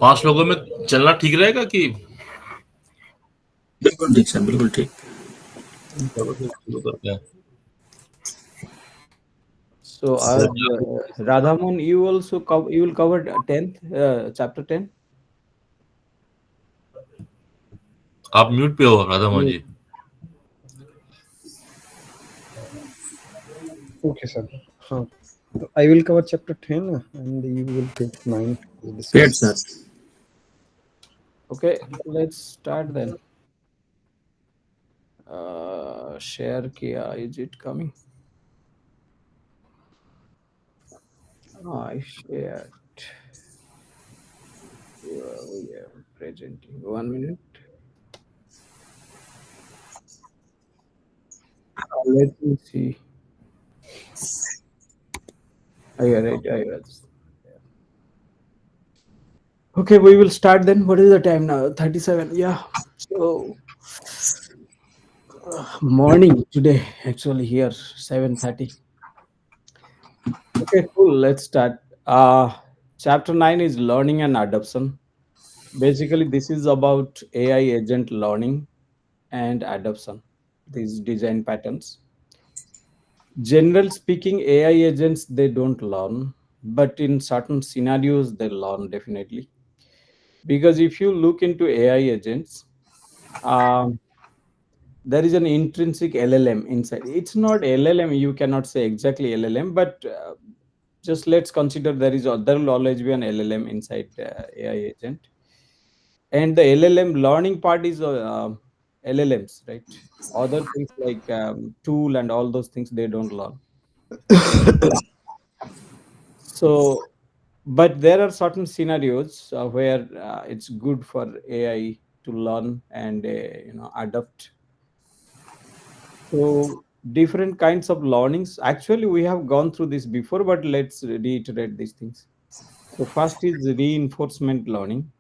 पांच लोगों में चलना ठीक रहेगा कि बिल्कुल ठीक सर, बिल्कुल ठीक। चलो फिर शुरू करते हैं। So as Radhamon, you will cover 10th chapter 10. आप म्यूट पे हो Radha Mohan ji. Okay, sir. Huh. So I will cover chapter 10 and you will take 9 to Great discuss. sir. Okay, let's start then. Share kiya, is it coming? I shared. We are presenting. 1 minute. Let me see. Right. Okay, we will start then. What is the time now? 37. Yeah. So morning today, actually here 7:30. Okay, cool. Let's start. Chapter 9 is learning and adoption. Basically, this is about AI agent learning and adoption. These design patterns. General speaking, AI agents they don't learn, but in certain scenarios they learn definitely. Because if you look into AI agents, um, there is an intrinsic LLM inside. It's not LLM, you cannot say exactly LLM, but just let's consider there will always be an LLM inside AI agent. And the LLM learning part is LLMs, right? Other things like tool and all those things, they don't learn. So, but there are certain scenarios where it's good for AI to learn and adapt. So different kinds of learnings. Actually, we have gone through this before, but let's reiterate these things. So first is reinforcement learning,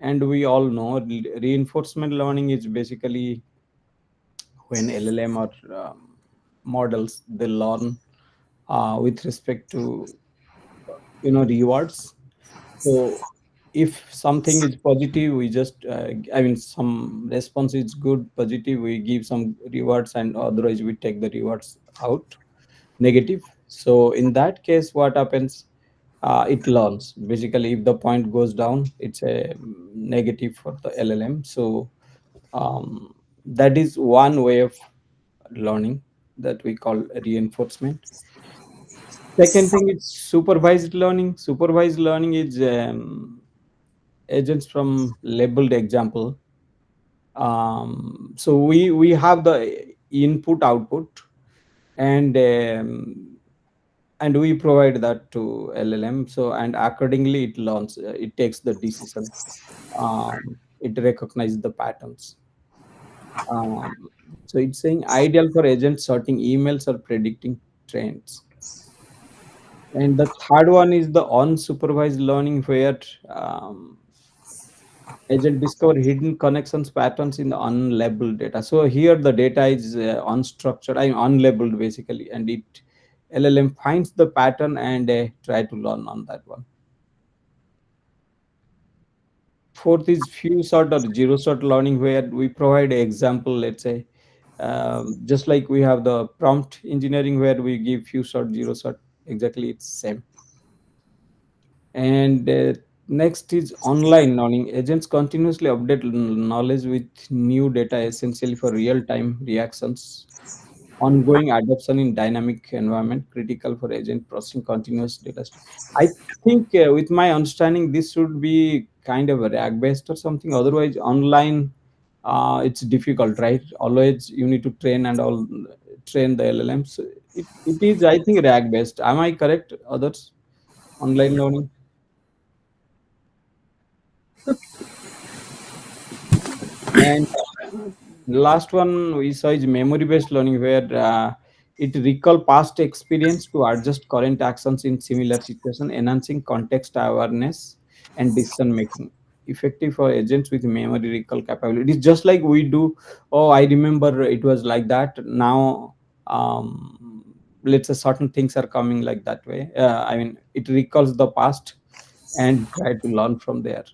and we all know reinforcement learning is basically when LLM or models they learn with respect to rewards. So if something is positive, we just some response is good positive, we give some rewards, and otherwise we take the rewards out negative. So in that case what happens, it learns. Basically if the point goes down, it's a negative for the LLM. So that is one way of learning that we call reinforcement. Second thing is supervised learning. Supervised learning is agents from labeled example. So we have the input output, and we provide that to LLM. So and accordingly it learns. It takes the decision. It recognizes the patterns. Um, so it's saying ideal for agents sorting emails or predicting trends. And the third one is the unsupervised learning, where agent discover hidden connections patterns in the unlabeled data. So here the data is unstructured, unlabeled basically, and it LLM finds the pattern and try to learn on that one. Fourth is few sort or zero sort learning, where we provide an example. Let's say just like we have the prompt engineering where we give few sort zero sort, exactly it's same. And next is online learning. Agents continuously update knowledge with new data, essentially for real time reactions. Ongoing adoption in dynamic environment, critical for agent processing continuous data stream. I think with my understanding this should be kind of a RAG based or something. Otherwise online it's difficult, right? Always you need to train and all, train the LLMs. It is, I think, RAG based. Am I correct? Others, online learning. And last one we saw is memory-based learning, where it recall past experience to adjust current actions in similar situation, enhancing context awareness and decision making. Effective for agents with memory recall capabilities. Just like we do, oh, I remember it was like that. Now, let's say certain things are coming like that way. I mean, it recalls the past and try to learn from there.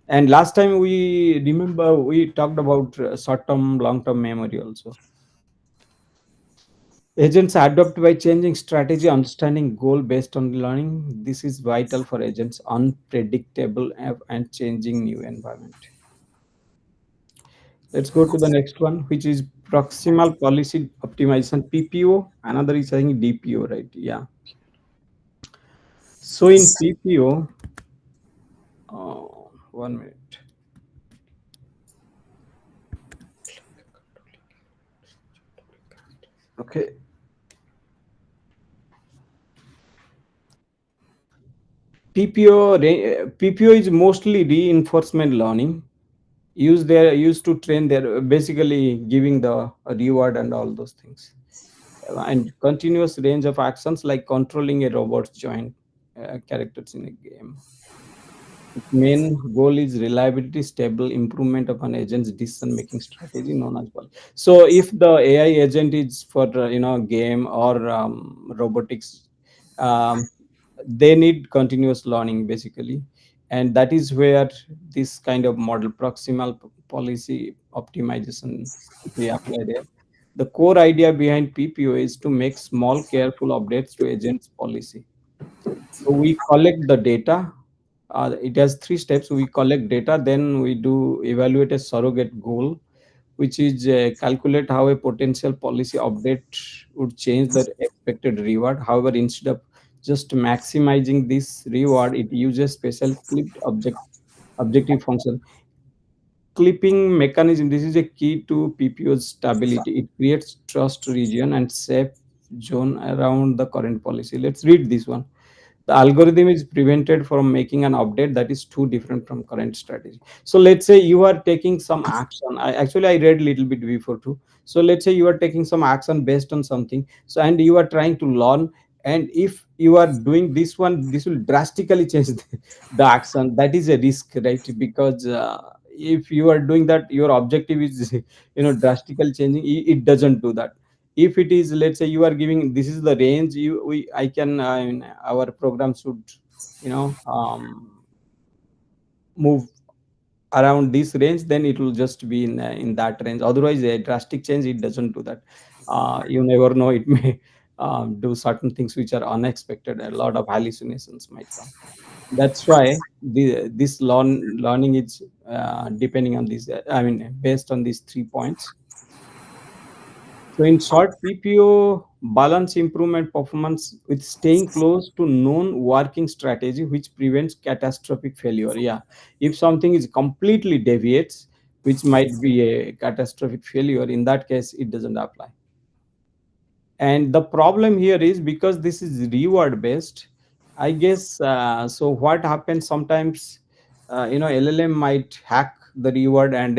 And last time we remember we talked about short term, long term memory also. Agents adapt by changing strategy, understanding goal based on learning. This is vital for agents, unpredictable and changing new environment. Let's go to the next one, which is proximal policy optimization, PPO. Another is saying DPO, right? Yeah. So in PPO, 1 minute. Okay. PPO is mostly reinforcement learning. Used to train their basically giving the reward and all those things, and continuous range of actions like controlling a robot's joint characters in a game. Its main goal is reliability, stable improvement of an agent's decision-making strategy, known as well. So, if the AI agent is for game or robotics, um, they need continuous learning basically, and that is where this kind of model, proximal policy optimization, we apply there. The core idea behind PPO is to make small, careful updates to agents' policy. So we collect the data. It has three steps. We collect data, then we do evaluate a surrogate goal, which is calculate how a potential policy update would change the expected reward. However, instead of just maximizing this reward, it uses special clipped objective function. Clipping mechanism, this is a key to PPO's stability. It creates trust region and safe zone around the current policy. Let's read this one. The algorithm is prevented from making an update that is too different from current strategy. So let's say you are taking some action. I read a little bit before too. So let's say you are taking some action based on something, so and you are trying to learn, and if you are doing this one, this will drastically change the action. That is a risk, right? Because if you are doing that, your objective is drastically changing. It doesn't do that. If it is, let's say you are giving, this is the range you we I can our program should move around this range, then it will just be in that range. Otherwise, a drastic change, it doesn't do that. You never know, it may do certain things which are unexpected. A lot of hallucinations might come. That's why this learning is depending on this, based on these 3 points. So in short, PPO balance improvement performance with staying close to known working strategy, which prevents catastrophic failure. Yeah, if something is completely deviates, which might be a catastrophic failure, in that case, it doesn't apply. And the problem here is because this is reward based, I guess. So what happens sometimes, LLM might hack the reward and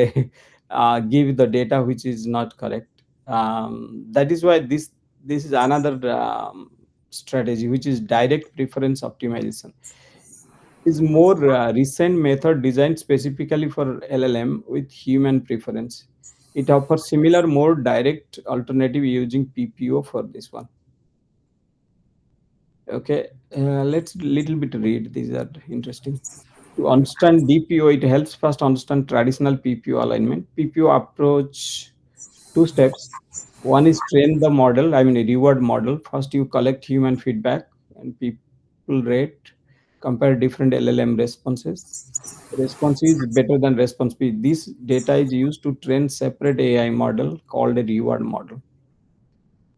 give the data which is not correct. That is why this is another strategy, which is direct preference optimization. Is more recent method designed specifically for LLM with human preference. It offers similar, more direct alternative using PPO for this one. Okay, let's little bit read. These are interesting. To understand DPO, it helps first understand traditional PPO alignment. PPO approach two steps. One is train the model, a reward model. First, you collect human feedback and people rate, compare different LLM responses. Response is better than response B. This data is used to train separate AI model called a reward model,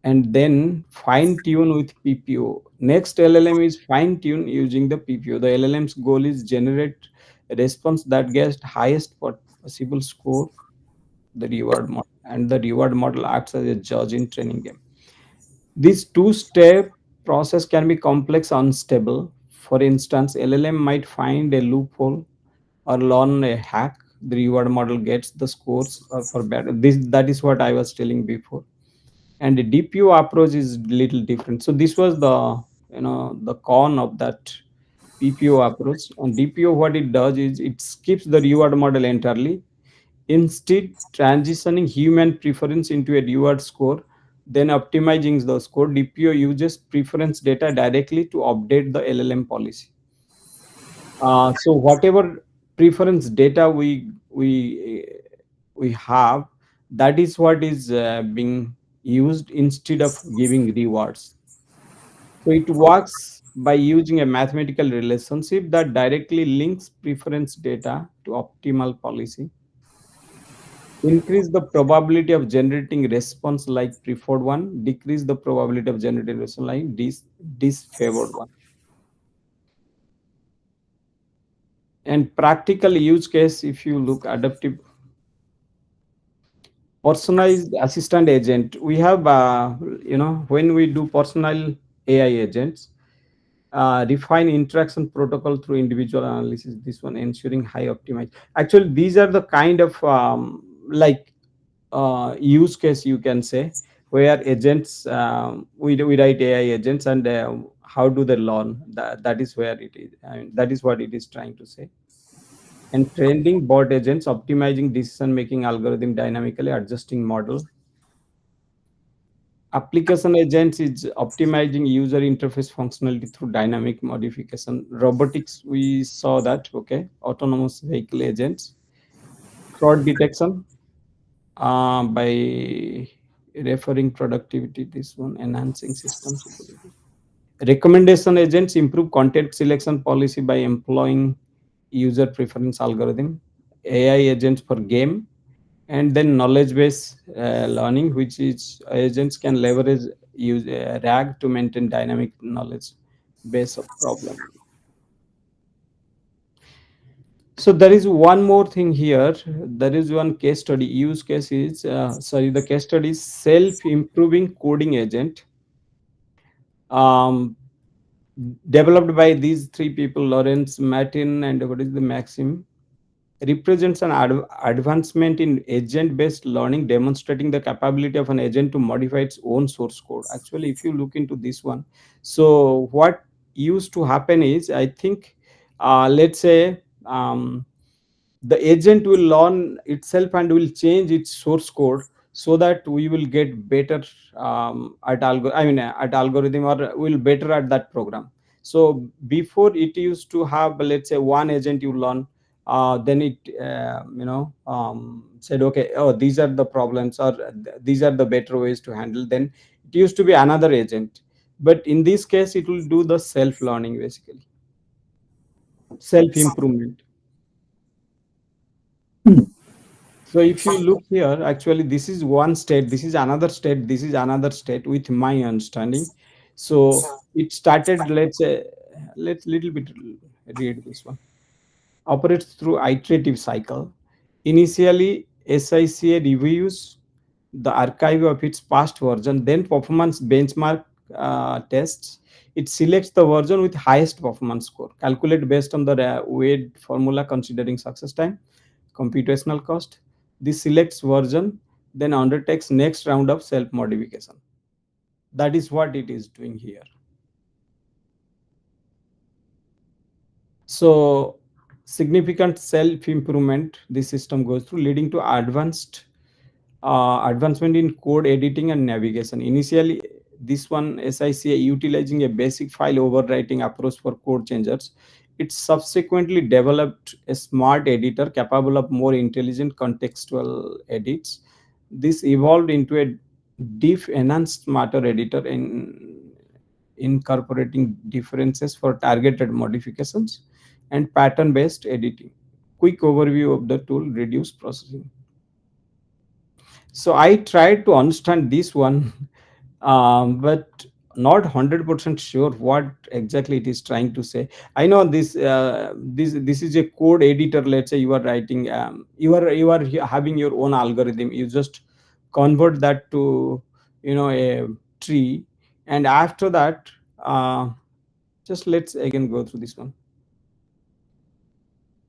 and then fine tune with PPO. Next LLM is fine tune using the PPO. The LLM's goal is generate a response that gets highest possible score, the reward model, and the reward model acts as a judge in training game. This two-step process can be complex, unstable. For instance, LLM might find a loophole or learn a hack. The reward model gets the scores for better. That is what I was telling before. And the DPO approach is little different. So this was the con of that PPO approach. On DPO, what it does is it skips the reward model entirely, instead transitioning human preference into a reward score, then optimizing the score. DPO uses preference data directly to update the LLM policy. So whatever preference data we have, that is what is being used instead of giving rewards. So it works by using a mathematical relationship that directly links preference data to optimal policy, increase the probability of generating response like preferred one, decrease the probability of generating response like disfavored one. And practical use case, if you look adaptive personalized assistant agent, we have when we do personal AI agents, refine interaction protocol through individual analysis, this one ensuring high optimize. Actually these are the kind of like use case you can say, where agents, we write AI agents, and how do they learn, that is where it is, I mean, that is what it is trying to say. And trending bot agents optimizing decision making algorithm, dynamically adjusting model. Application agents is optimizing user interface functionality through dynamic modification. Robotics, we saw that, okay. Autonomous vehicle agents, fraud detection by referring productivity, this one enhancing system security. Recommendation agents improve content selection policy by employing user preference algorithm. AI agents for game, and then knowledge based learning, which is agents can leverage use RAG to maintain dynamic knowledge base of problem. So there is one more thing here. There is one case study. Use case is the case study is self improving coding agent, um, developed by these three people, Lawrence, Martin, and what is the Maxim, represents an advancement in agent based learning, demonstrating the capability of an agent to modify its own source code. Actually, if you look into this one, so what used to happen is, I think, let's say, the agent will learn itself and will change its source code, so that we will get better at algorithm, or will better at that program. So before, it used to have, let's say, one agent you learn, then it said, okay, oh, these are the problems, or these are the better ways to handle. Then it used to be another agent, but in this case it will do the self learning, basically self improvement. So if you look here, actually, this is one state, this is another state, this is another state, with my understanding. So it started, let's say, let's little bit read this one. Operates through iterative cycle. Initially, SICA reviews the archive of its past version, then performance benchmark tests. It selects the version with highest performance score, calculate based on the weight formula considering success time, computational cost. This selects version, then undertakes next round of self modification. That is what it is doing here. So significant self improvement this system goes through, leading to advancement in code editing and navigation. Initially, this one SICA utilizing a basic file overwriting approach for code changers. It subsequently developed a smart editor capable of more intelligent contextual edits. This evolved into a diff enhanced smarter editor in incorporating differences for targeted modifications and pattern based editing. Quick overview of the tool, reduce processing. So I tried to understand this one, but not 100% sure what exactly it is trying to say. I know this is a code editor. Let's say you are writing, you are having your own algorithm. You just convert that to a tree, and after that, just let's again go through this one.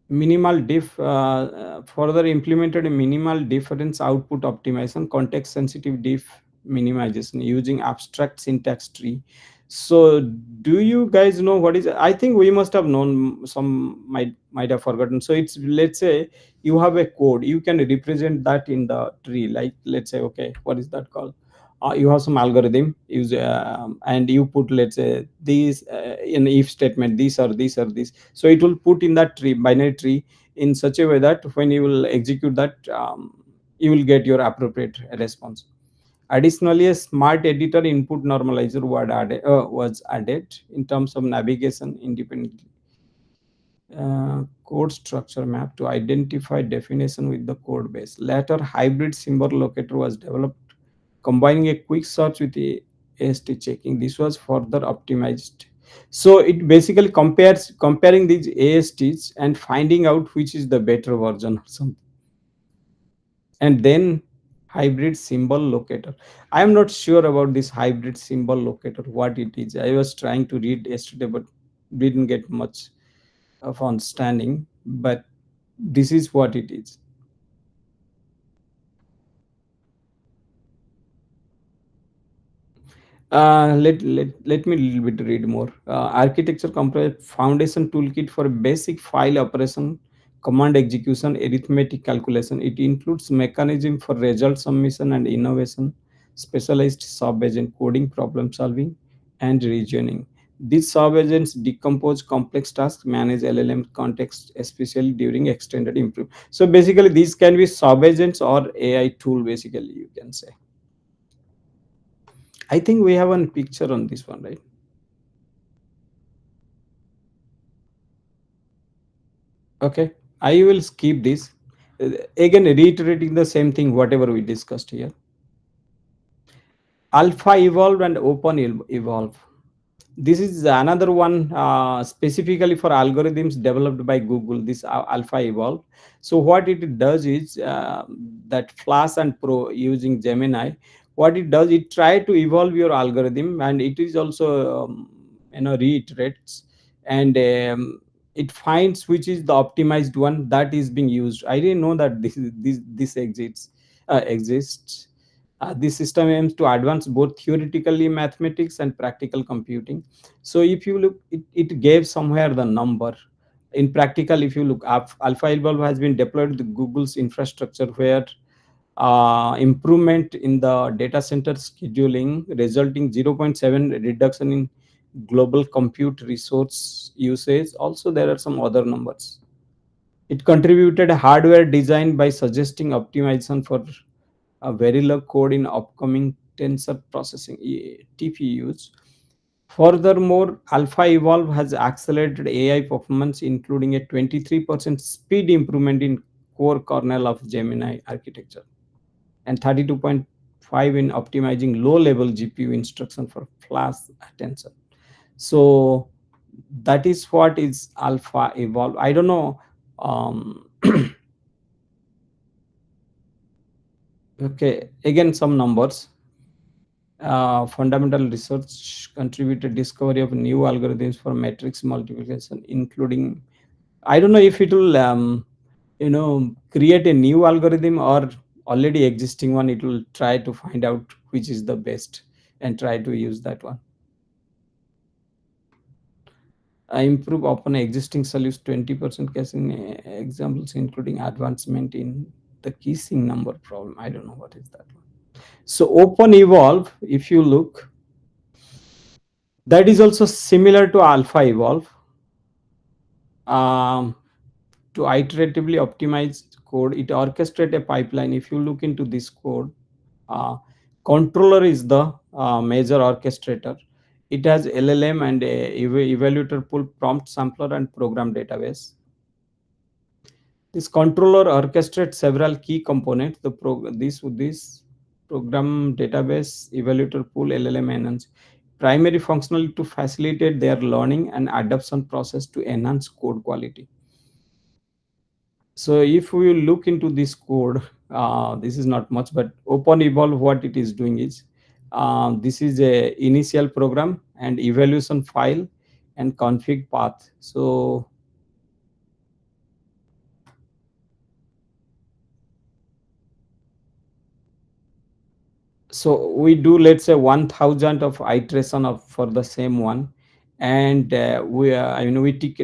Minimal diff further implemented a minimal difference output optimization, context sensitive diff minimization using abstract syntax tree. So do you guys know what is, I think we must have known, some might have forgotten. So it's, let's say you have a code, you can represent that in the tree, like let's say, okay, what is that called, you have some algorithm use, and you put, let's say, these in if statement, these are these are these, so it will put in that tree, binary tree, in such a way that when you will execute that, you will get your appropriate response. Additionally, a smart editor input normalizer was added in terms of navigation independently. Code structure map to identify definition with the code base. Later, hybrid symbol locator was developed, combining a quick search with a AST checking. This was further optimized. So it basically comparing these ASTs and finding out which is the better version or something. And then hybrid symbol locator. I am not sure about this hybrid symbol locator, what it is. I was trying to read yesterday, but didn't get much of understanding, but this is what it is. Let me a little bit read more. Architecture comprises foundation toolkit for basic file operation, command execution, arithmetic calculation. It includes mechanism for result submission and innovation, specialized sub-agent coding, problem solving, and reasoning. These sub-agents decompose complex tasks, manage LLM context, especially during extended improvement. So basically, these can be sub-agents or AI tool, basically, you can say. I think we have one picture on this one, right? Okay, I will skip this. Again, reiterating the same thing, whatever we discussed here. Alpha evolve and open evolve. This is another one specifically for algorithms developed by Google, this Alpha evolve. So what it does is that Flash and Pro using Gemini, what it does, it try to evolve your algorithm, and it is also reiterates, and it finds which is the optimized one that is being used. I didn't know that this exists. This system aims to advance both theoretically mathematics and practical computing. So if you look, it gave somewhere the number. In practical, if you look up, Alpha Evolve has been deployed to Google's infrastructure, where improvement in the data center scheduling, resulting 0.7 reduction in global compute resource usage. Also, there are some other numbers. It contributed hardware design by suggesting optimization for a Verilog code in upcoming tensor processing TPUs. Furthermore, Alpha Evolve has accelerated AI performance, including a 23% speed improvement in core kernel of Gemini architecture and 32.5 in optimizing low-level GPU instruction for flash attention. So that is what is Alpha Evolve. I don't know. Okay, again some numbers. Fundamental research contributed discovery of new algorithms for matrix multiplication, including, I don't know if it will create a new algorithm or already existing one. It will try to find out which is the best and try to use that one. Improve upon existing solution, 20% caching examples, including advancement in the keying number problem. I don't know what is that one. So open evolve, if you look, that is also similar to Alpha evolve. To iteratively optimize code, it orchestrates a pipeline. If you look into this code, uh, controller is the major orchestrator. It has LLM and a evaluator pool, prompt sampler, and program database. This controller orchestrates several key components. This program database, evaluator pool, LLM enhance primary functionality to facilitate their learning and adoption process to enhance code quality. So if we look into this code, this is not much, but open evolve, what it is doing is, this is a initial program and evaluation file and config path. So we do, let's say, 1000 of iteration of for the same one, and we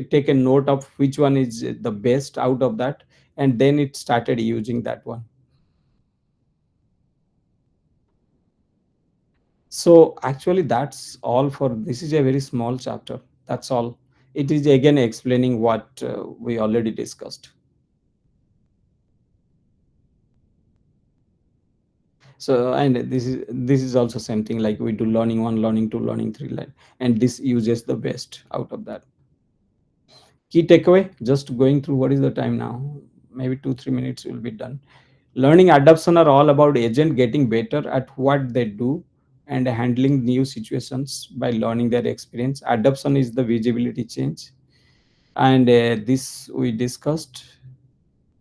take a note of which one is the best out of that, and then it started using that one. So actually, that's all for this. Is a very small chapter. That's all. It is again explaining what we already discussed. So and this is also same thing, like we do learning one, learning two, learning three, like, and this uses the best out of that. Key takeaway, just going through. What is the time now? Maybe 2-3 minutes will be done. Learning adoption are all about agent getting better at what they do and handling new situations by learning their experience. Adoption is the visibility change, and this we discussed.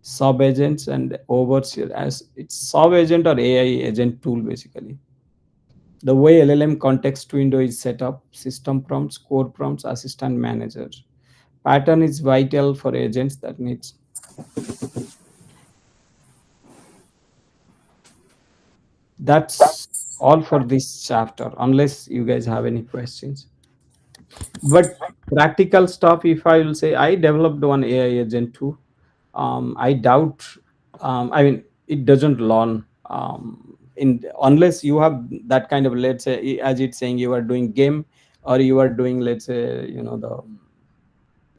Sub agents and overseer, as it's sub agent or AI agent tool basically. The way LLM context window is set up: system prompts, core prompts, assistant manager. Pattern is vital for agents that needs. That's all for this chapter, unless you guys have any questions. But practical stuff, if I will say, I developed one AI agent too. I doubt. I mean, it doesn't learn. In unless you have that kind of, let's say, as it's saying, you are doing game, or you are doing, let's say, the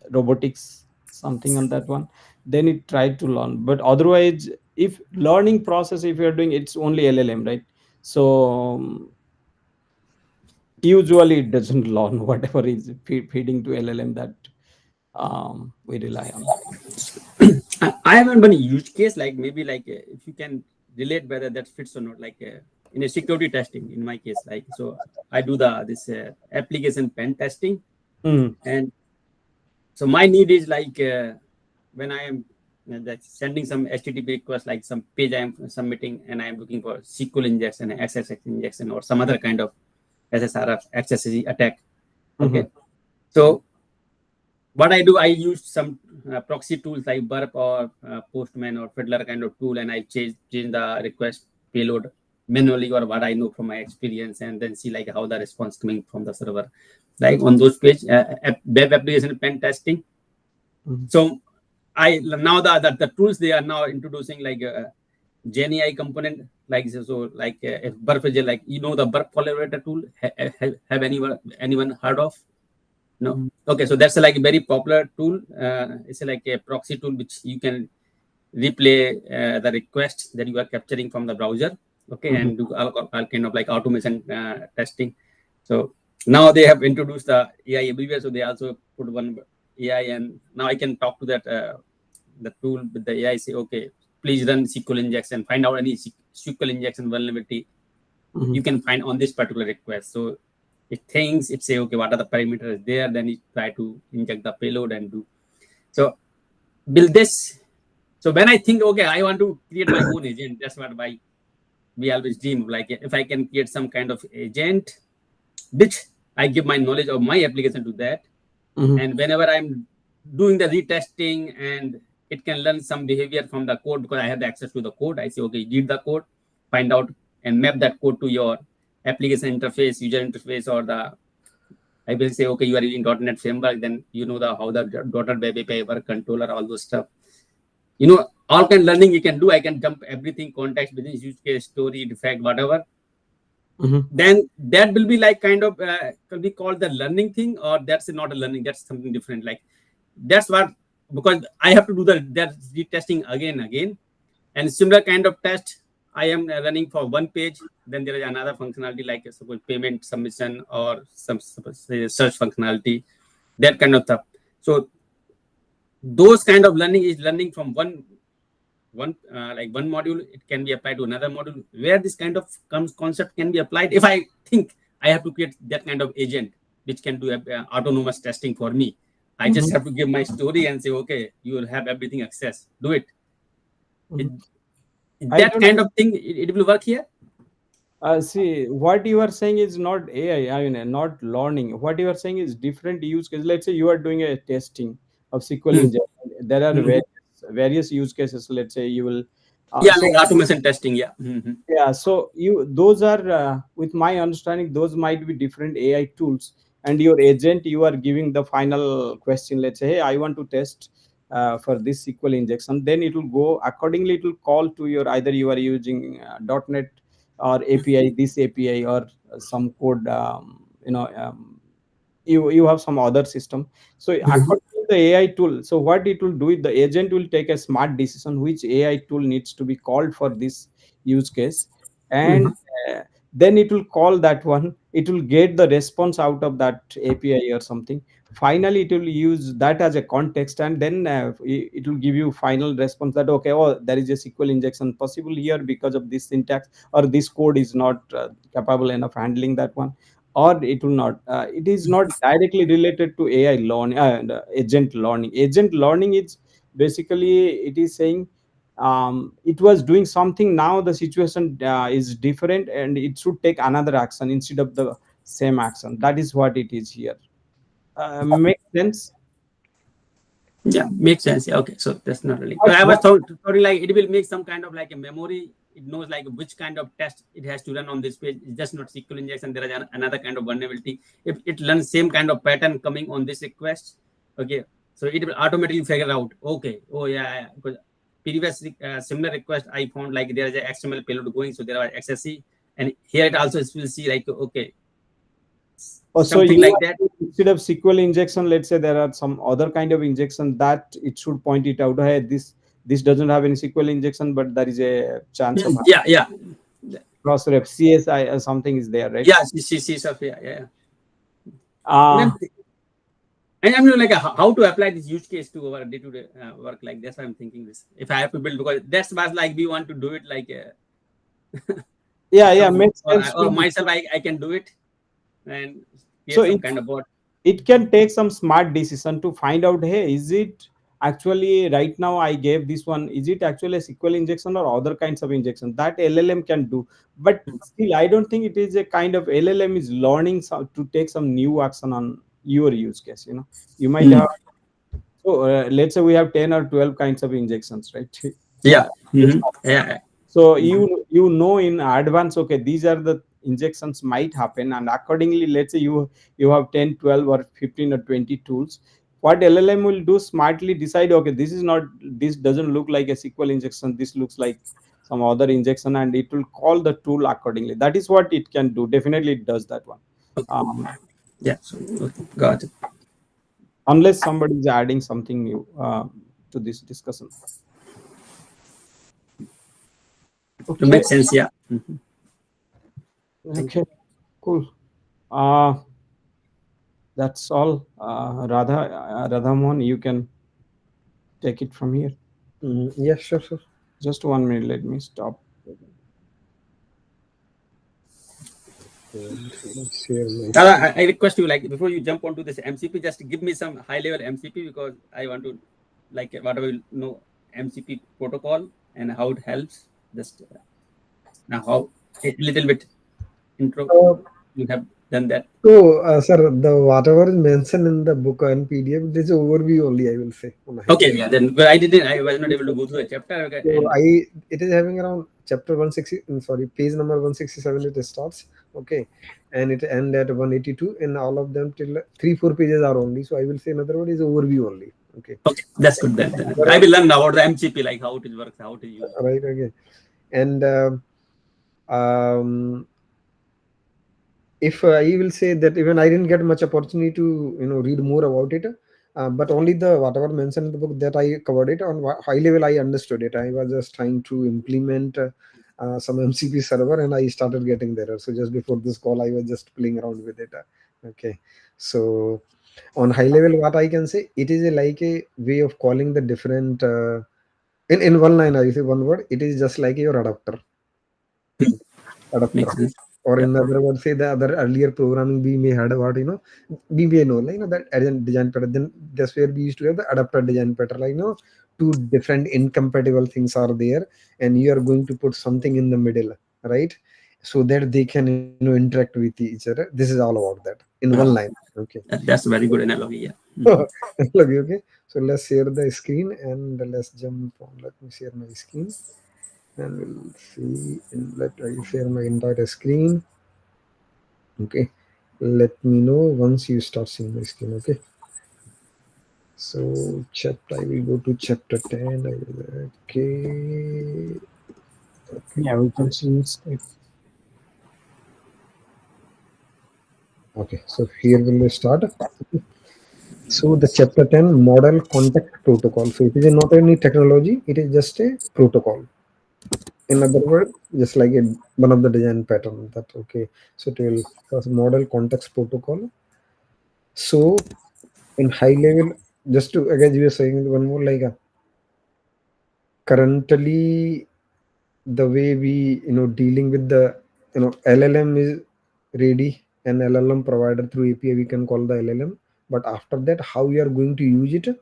robotics, something on that one, then it tried to learn. But otherwise, if learning process, if you're doing, it's only LLM, right? So usually it doesn't learn whatever is feeding to LLM that we rely on. I haven't one use case, like maybe like if you can relate whether that fits or not, like in a security testing in my case, like so I do this application pen testing. Mm. And so my need is like when I am that sending some HTTP request, like some page I am submitting, and I am looking for SQL injection, SSH injection, or some other kind of SSRF XSS attack. Okay. Mhm. So what I do, I use some proxy tools like Burp or Postman or Fiddler kind of tool, and I change the request payload manually, or what I know from my experience, and then see like how the response coming from the server, like on those page web application pen testing. Mhm. So I now the tools they are now introducing, like GenAI component, like so like if Burp is like the Burp collaborator tool, have anyone heard of? No. Mhm. Okay, so that's like a very popular tool. It's like a proxy tool which you can replay the requests that you are capturing from the browser. Okay, Mhm. and do all kind of like automation testing. So now they have introduced the AI everywhere. So they also put one AI, and now I can talk to that the tool with the AI. Say, okay, please run SQL injection, find out any SQL injection vulnerability Mhm. you can find on this particular request. So it thinks, it say, okay, what are the parameters there? Then it try to inject the payload and do. So build this. So when I think, okay, I want to create my own agent, that's what we always dream. Like if I can create some kind of agent, which I give my knowledge of my application to that. Mhm. And whenever I'm doing the retesting, and it can learn some behavior from the code because I have the access to the code. I say, okay, read the code, find out and map that code to your application interface, user interface, or the I will say, okay, you are using .NET framework, then you know the how the .NET web API work, controller, all those stuff. All kind of learning you can do. I can dump everything, context, business use case, story, defect, whatever. Mhm. Then that will be like kind of can be called the learning thing, or that's not a learning. That's something different. Like that's what, because I have to do that retesting again and again, and similar kind of test I am running for one page. Then there is another functionality like suppose payment submission or some say, search functionality, that kind of stuff. So those kind of learning is learning from one like one module. It can be applied to another module where this kind of concept can be applied. If I think I have to create that kind of agent which can do autonomous testing for me, I just Mhm. have to give my story and say, okay, you will have everything access, do it. Mhm. I That don't kind know. of thing, it will work here. See, what you are saying is not AI. I mean, not learning. What you are saying is different use case. Let's say you are doing a testing of SQL Hmm. injection. There are Hmm. various use cases. Let's say you will. Yeah, So like automation testing. Yeah. Hmm. yeah, so those are with my understanding, those might be different AI tools, and your agent, you are giving the final question. Let's say, hey, I want to test for this SQL injection. Then it will go accordingly. It will call to your, either you are using .NET or API, this API, or some code, you have some other system. So according to the AI tool, so what it will do is the agent will take a smart decision which AI tool needs to be called for this use case, and uh, then it will call that one, it will get the response out of that API or something. Finally it will use that as a context, and then it will give you final response that okay, oh, there is a SQL injection possible here because of this syntax, or this code is not capable enough handling that one, or it will not. It is not directly related to AI learning and agent learning. Agent learning is basically, it is saying it was doing something, now the situation is different and it should take another action instead of the same action. That is what it is here. Makes sense. Yeah, makes sense. Yeah, okay. So that's not really. What, I was what thought like it will make some kind of like a memory. It knows like which kind of test it has to run on this page. It's just not SQL injection. There is another kind of vulnerability. If it learns same kind of pattern coming on this request, okay, so it will automatically figure out. Okay, oh yeah, because previous similar request I found like there is a XML payload going, so there are XSC, and here it also will see like okay, so something you like want that. instead of SQL injection, let's say there are some other kind of injection that it should point it out. Hey, this doesn't have any SQL injection, but there is a chance of Yeah, yeah, cross ref CSI something is there, right? yeah. See stuff. Yeah, yeah. And Uh, I'm like how to apply this use case to our day-to-day work. Like that's why I'm thinking this. If I have to build, because that's was like we want to do it like yeah, some makes sense or to. myself. I can do it and So create some kind of bot. it can take some smart decision to find out, hey, is it actually right now I gave this one, is it actually a SQL injection or other kinds of injection that LLM can do. But still I don't think it is a kind of LLM is learning to take some new action on your use case. You might have, so let's say we have 10 or 12 kinds of injections, right? Yeah. Just Yeah. so you know in advance, okay, these are the injections might happen, and accordingly, let's say you have 10, 12, or 15 or 20 tools. What LLM will do, smartly decide, okay, this doesn't look like a SQL injection, this looks like some other injection, and it will call the tool accordingly. That is what it can do. Definitely it does that one. um, Yeah. So okay, got it. Unless somebody is adding something new to this discussion. It Okay. makes sense. Yeah. Thank you. Okay, cool. uh that's all. Radhamon, you can take it from here. Yeah, sure, sure. Just 1 minute, let me stop. Share my I request you, like, before you jump onto this MCP, just give me some high level MCP, because I want to, like, whatever you know, MCP protocol and how it helps. Just now, how a little bit intro screen. you have done that. So, sir, the whatever is mentioned in the book and PDF, this is overview only, I will say, on high Okay, level. yeah, then but I was not able to go through the chapter. Okay, So and it is having around chapter 160, sorry, page number 167 it starts, okay, and it end at 182, and all of them till 3 4 pages are only. So I will say another word is overview only, okay. okay, that's good. Then I Whereas, will learn about the MCP, like how it works, how it is used. right, okay, and um, if I will say that even I didn't get much opportunity to read more about it, but only the whatever mentioned in the book that I covered it on high level. I understood it. I was just trying to implement some MCP server, and I started getting there. So just before this call, I was just playing around with it. Okay, so on high level, what I can say, it is like a way of calling the different. In one line, I say one word. It is just like your adapter. Adapter. Makes sense. Or Yeah. in other words, say the other earlier programming we may had what we may know, like that design pattern. Then that's where we used to have the adapter design pattern, like two different incompatible things are there, and you are going to put something in the middle, right? So that they can interact with each other. This is all about that in one line. Okay. That's a very good analogy. Yeah. Okay. So let's share the screen and let's jump on. Let me share my screen and we'll see. And let I share my entire screen. Okay, let me know once you start seeing my screen. Okay, so chapter, I will go to chapter 10. I will, okay, Yeah, we can see it. Okay, so here we'll start. Okay. So the chapter 10, model context protocol. So it is not any technology, it is just a protocol. In other words, just like one of the design pattern that, okay. So it will first model context protocol. So in high level, just to again you were saying one more like currently the way we dealing with the LLM is ready, an LLM provider through API we can call the LLM, but after that how we are going to use it,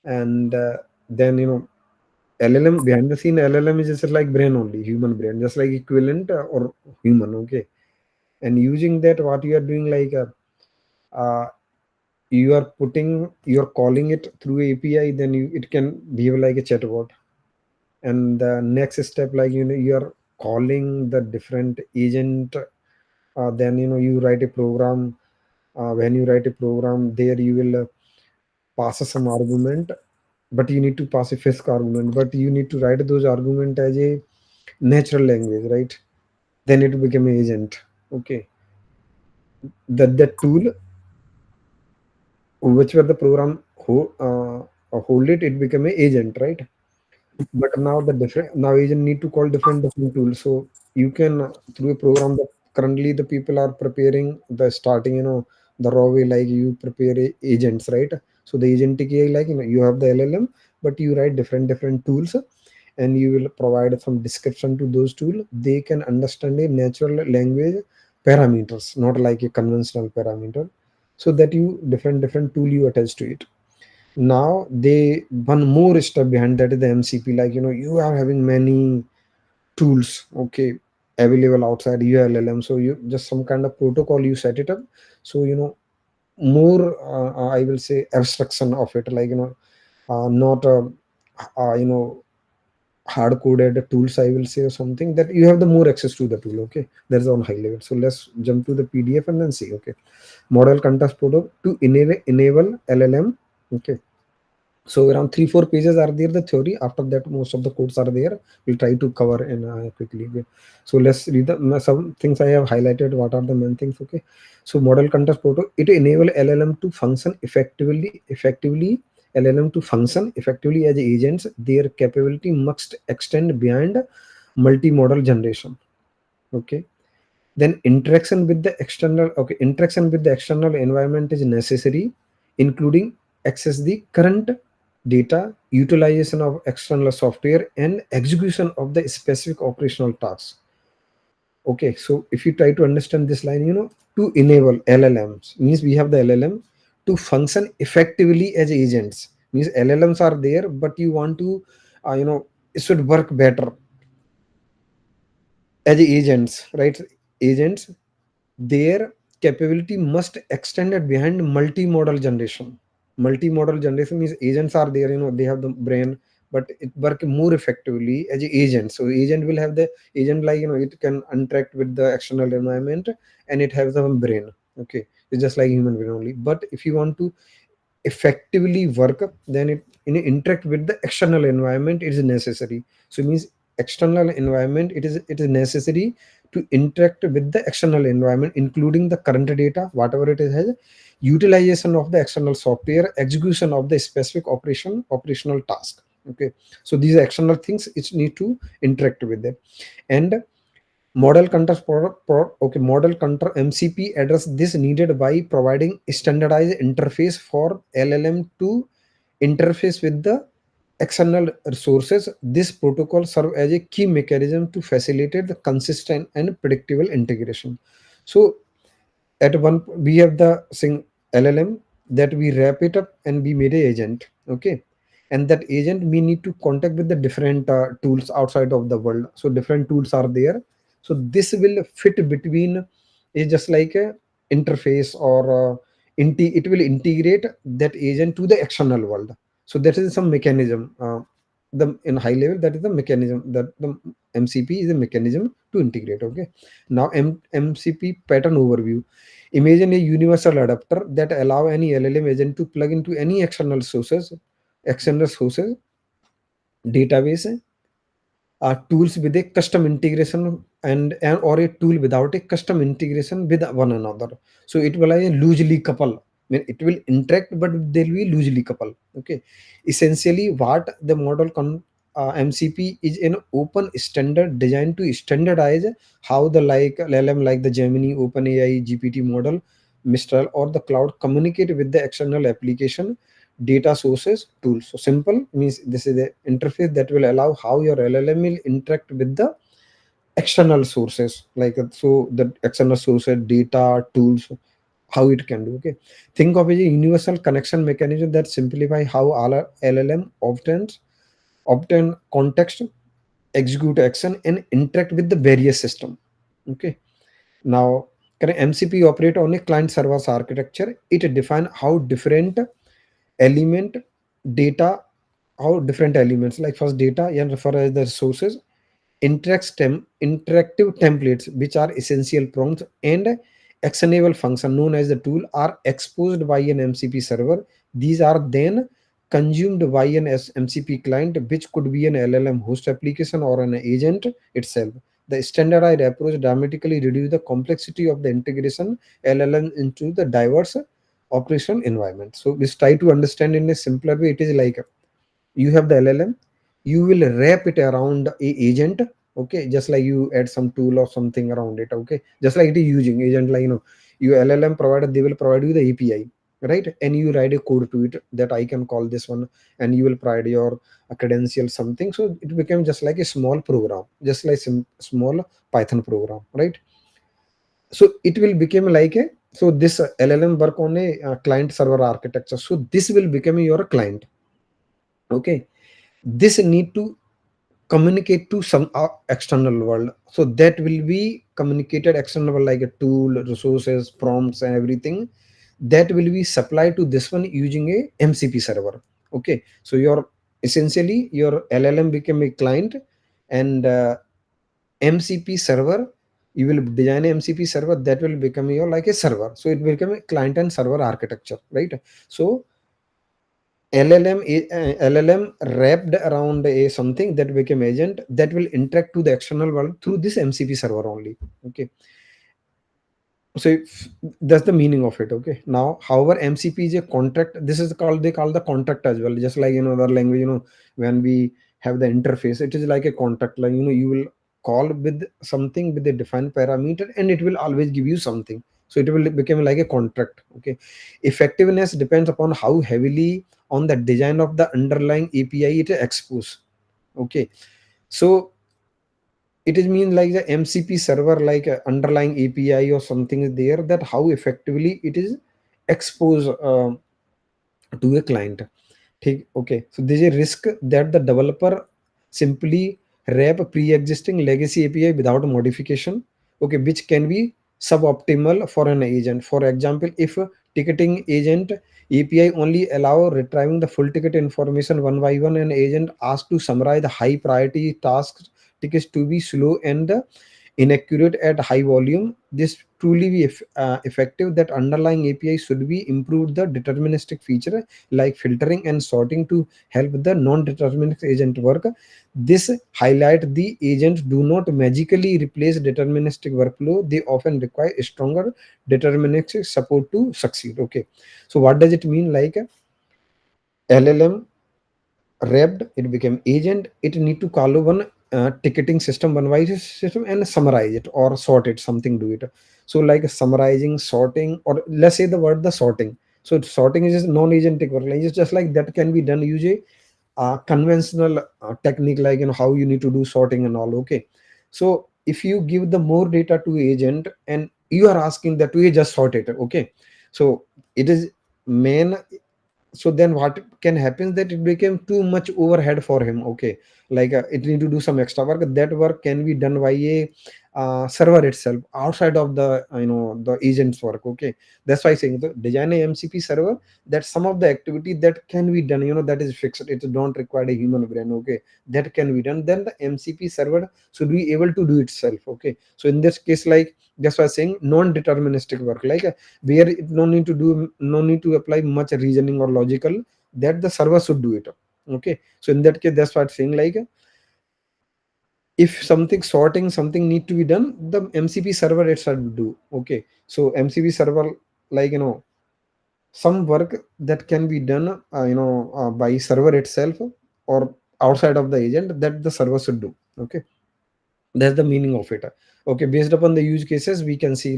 and then LLM behind the scene, LLM is just like brain only, human brain, just like equivalent or human, okay. And using that, what you are doing like uh, you're calling it through API, then it can behave like a chatbot. And the next step, like you are calling the different agent, then you write a program. When you write a program, there you will pass some argument, but you need to pass a Fisk argument, but you need to write those argument as a natural language, right? Then it become an agent, okay. That tool which were the program hold it, it become an agent, right? But now the different, now agent need to call different tools. So you can through a program that currently the people are preparing the starting, the raw way, like you prepare agents, right? So the agentic AI, like you have the LLM, but you write different tools, and you will provide some description to those tools. They can understand a natural language parameters, not like a conventional parameter, so that you different tool you attach to it. Now they one more step behind that is the MCP, like you are having many tools, okay, available outside your LLM. So you just some kind of protocol you set it up. So more I will say abstraction of it, like not hard coded tools, I will say, or something that you have the more access to the tool, okay. That's on high level. So let's jump to the PDF and then see, okay. Model context protocol to enable LLM, okay. So around 3-4 pages are there the theory. After that, most of the codes are there. We'll try to cover in quickly. Okay. So let's read some things I have highlighted. What are the main things? Okay. So model context protocol, it enable LLM to function effectively. LLM to function effectively as agents. Their capability must extend beyond multimodal generation. Okay. Then interaction with the external environment is necessary, including access the current data, utilization of external software, and execution of the specific operational tasks. Okay, so if you try to understand this line, to enable LLMs means we have the LLM to function effectively as agents, means LLMs are there, but you want to it should work better as agents, right? Agents, their capability must extend it behind multimodal generation. Multimodal generation means agents are there, they have the brain, but it work more effectively as a agent. So agent will have the agent, like it can interact with the external environment, and it has a brain, okay. It's just like human brain only. But if you want to effectively work, then it interact with the external environment, it is necessary. So it means external environment, it is necessary to interact with the external environment, including the current data, whatever it is, has utilization of the external software, execution of the specific operational task, okay. So these are external things which need to interact with them. And model control model control MCP address this needed by providing standardized interface for LLM to interface with the external resources. This protocol serve as a key mechanism to facilitate the consistent and predictable integration. So at one we have the sing LLM that we wrap it up and we made a agent, okay. And that agent we need to contact with the different tools outside of the world. So different tools are there. So this will fit between, is just like a interface, or it will integrate that agent to the external world. So that is some mechanism, the in high level, that is the mechanism, that the MCP is a mechanism to integrate, okay. Now MCP pattern overview. Imagine a universal adapter that allow any LLM agent to plug into any external sources, database, tools with a custom integration, and or a tool without a custom integration with one another. So it will be a loosely couple. I mean, it will interact, but they'll be loosely couple. Okay, essentially, what the MCP is an open standard designed to standardize how the like LLM like the Gemini, OpenAI, GPT model, Mistral, or the cloud communicate with the external application data sources tools. So simple means this is the interface that will allow how your LLM will interact with the external sources, like so the external sources, data, tools, how it can do. Okay, think of it as a universal connection mechanism that simplify how all LLM obtain context, execute action, and interact with the various system. Okay, now can MCP operate on a client server architecture? It define how different element data, how different elements like first data and refer as the resources, interactive templates which are essential prompts, and actionable function known as the tool are exposed by an MCP server. These are then consumed by an MCP client, which could be an LLM host application or an agent itself. The standardized approach dramatically reduces the complexity of the integration LLM into the diverse operation environment. So let's try to understand in a simpler way. It is like you have the LLM, you will wrap it around a agent. Okay, just like you add some tool or something around it. Okay, just like it is using agent, like your LLM provider, they will provide you the API, right? And you write a code to it that I can call this one, and you will provide your credential something. So it became just like a small program, just like small Python program, right? So it will become like a, so this LLM work on a client server architecture. So this will become your client. Okay, this need to communicate to some external world, so that will be communicated external world, like a tool, resources, prompts, and everything that will be supplied to this one using a MCP server. Okay, so your essentially your LLM become a client, and MCP server, you will design a MCP server that will become your like a server. So it will become a client and server architecture, right? So LLM wrapped around a something that became agent that will interact to the external world through this MCP server only. Okay, so that's the meaning of it. Okay, now however MCP is a contract. This is called, they call the contract as well, just like the language, when we have the interface, it is like a contract. Like you will call with something with a defined parameter, and it will always give you something. So it will become like a contract. Okay, effectiveness depends upon how heavily on the design of the underlying API it exposes. Okay, so it is mean like the MCP server, like underlying API or something is there, that how effectively it is exposed to a client. Okay, so there's a risk that the developer simply wrap a pre-existing legacy API without modification. Okay, which can be suboptimal for an agent. For example, if a ticketing agent API only allow retrieving the full ticket information one by one, and agent asked to summarize the high priority tasks tickets to be slow and inaccurate at high volume. This truly be effective, that underlying API should be improved the deterministic feature like filtering and sorting to help the non-deterministic agent work. This highlight the agents do not magically replace deterministic workflow. They often require stronger deterministic support to succeed. Okay, so what does it mean? Like LLM wrapped, it became agent, it need to call one ticketing system, one wise system, and summarize it or sort it, something do it. So like summarizing, sorting, or let's say the word the sorting. So sorting is just non-agentic work, like it's just like that can be done using conventional technique, like how you need to do sorting and all. Okay, so if you give the more data to agent and you are asking that we just sort it. Okay, so it is main. So then what can happen, that it became too much overhead for him. Okay, like it need to do some extra work. That work can be done by a server itself outside of the the agent's work. Okay, that's why saying the design a MCP server, that some of the activity that can be done, that is fixed, it don't require a human brain. Okay, that can be done, then the MCP server should be able to do itself. Okay, so in this case, like that's why saying non-deterministic work, like where it no need to apply much reasoning or logical, that the server should do it. Okay, so in that case, that's what saying, like if something sorting something need to be done, the MCP server itself do. Okay, so MCP server, like some work that can be done by server itself or outside of the agent, that the server should do. Okay, that's the meaning of it. Okay, based upon the use cases we can see,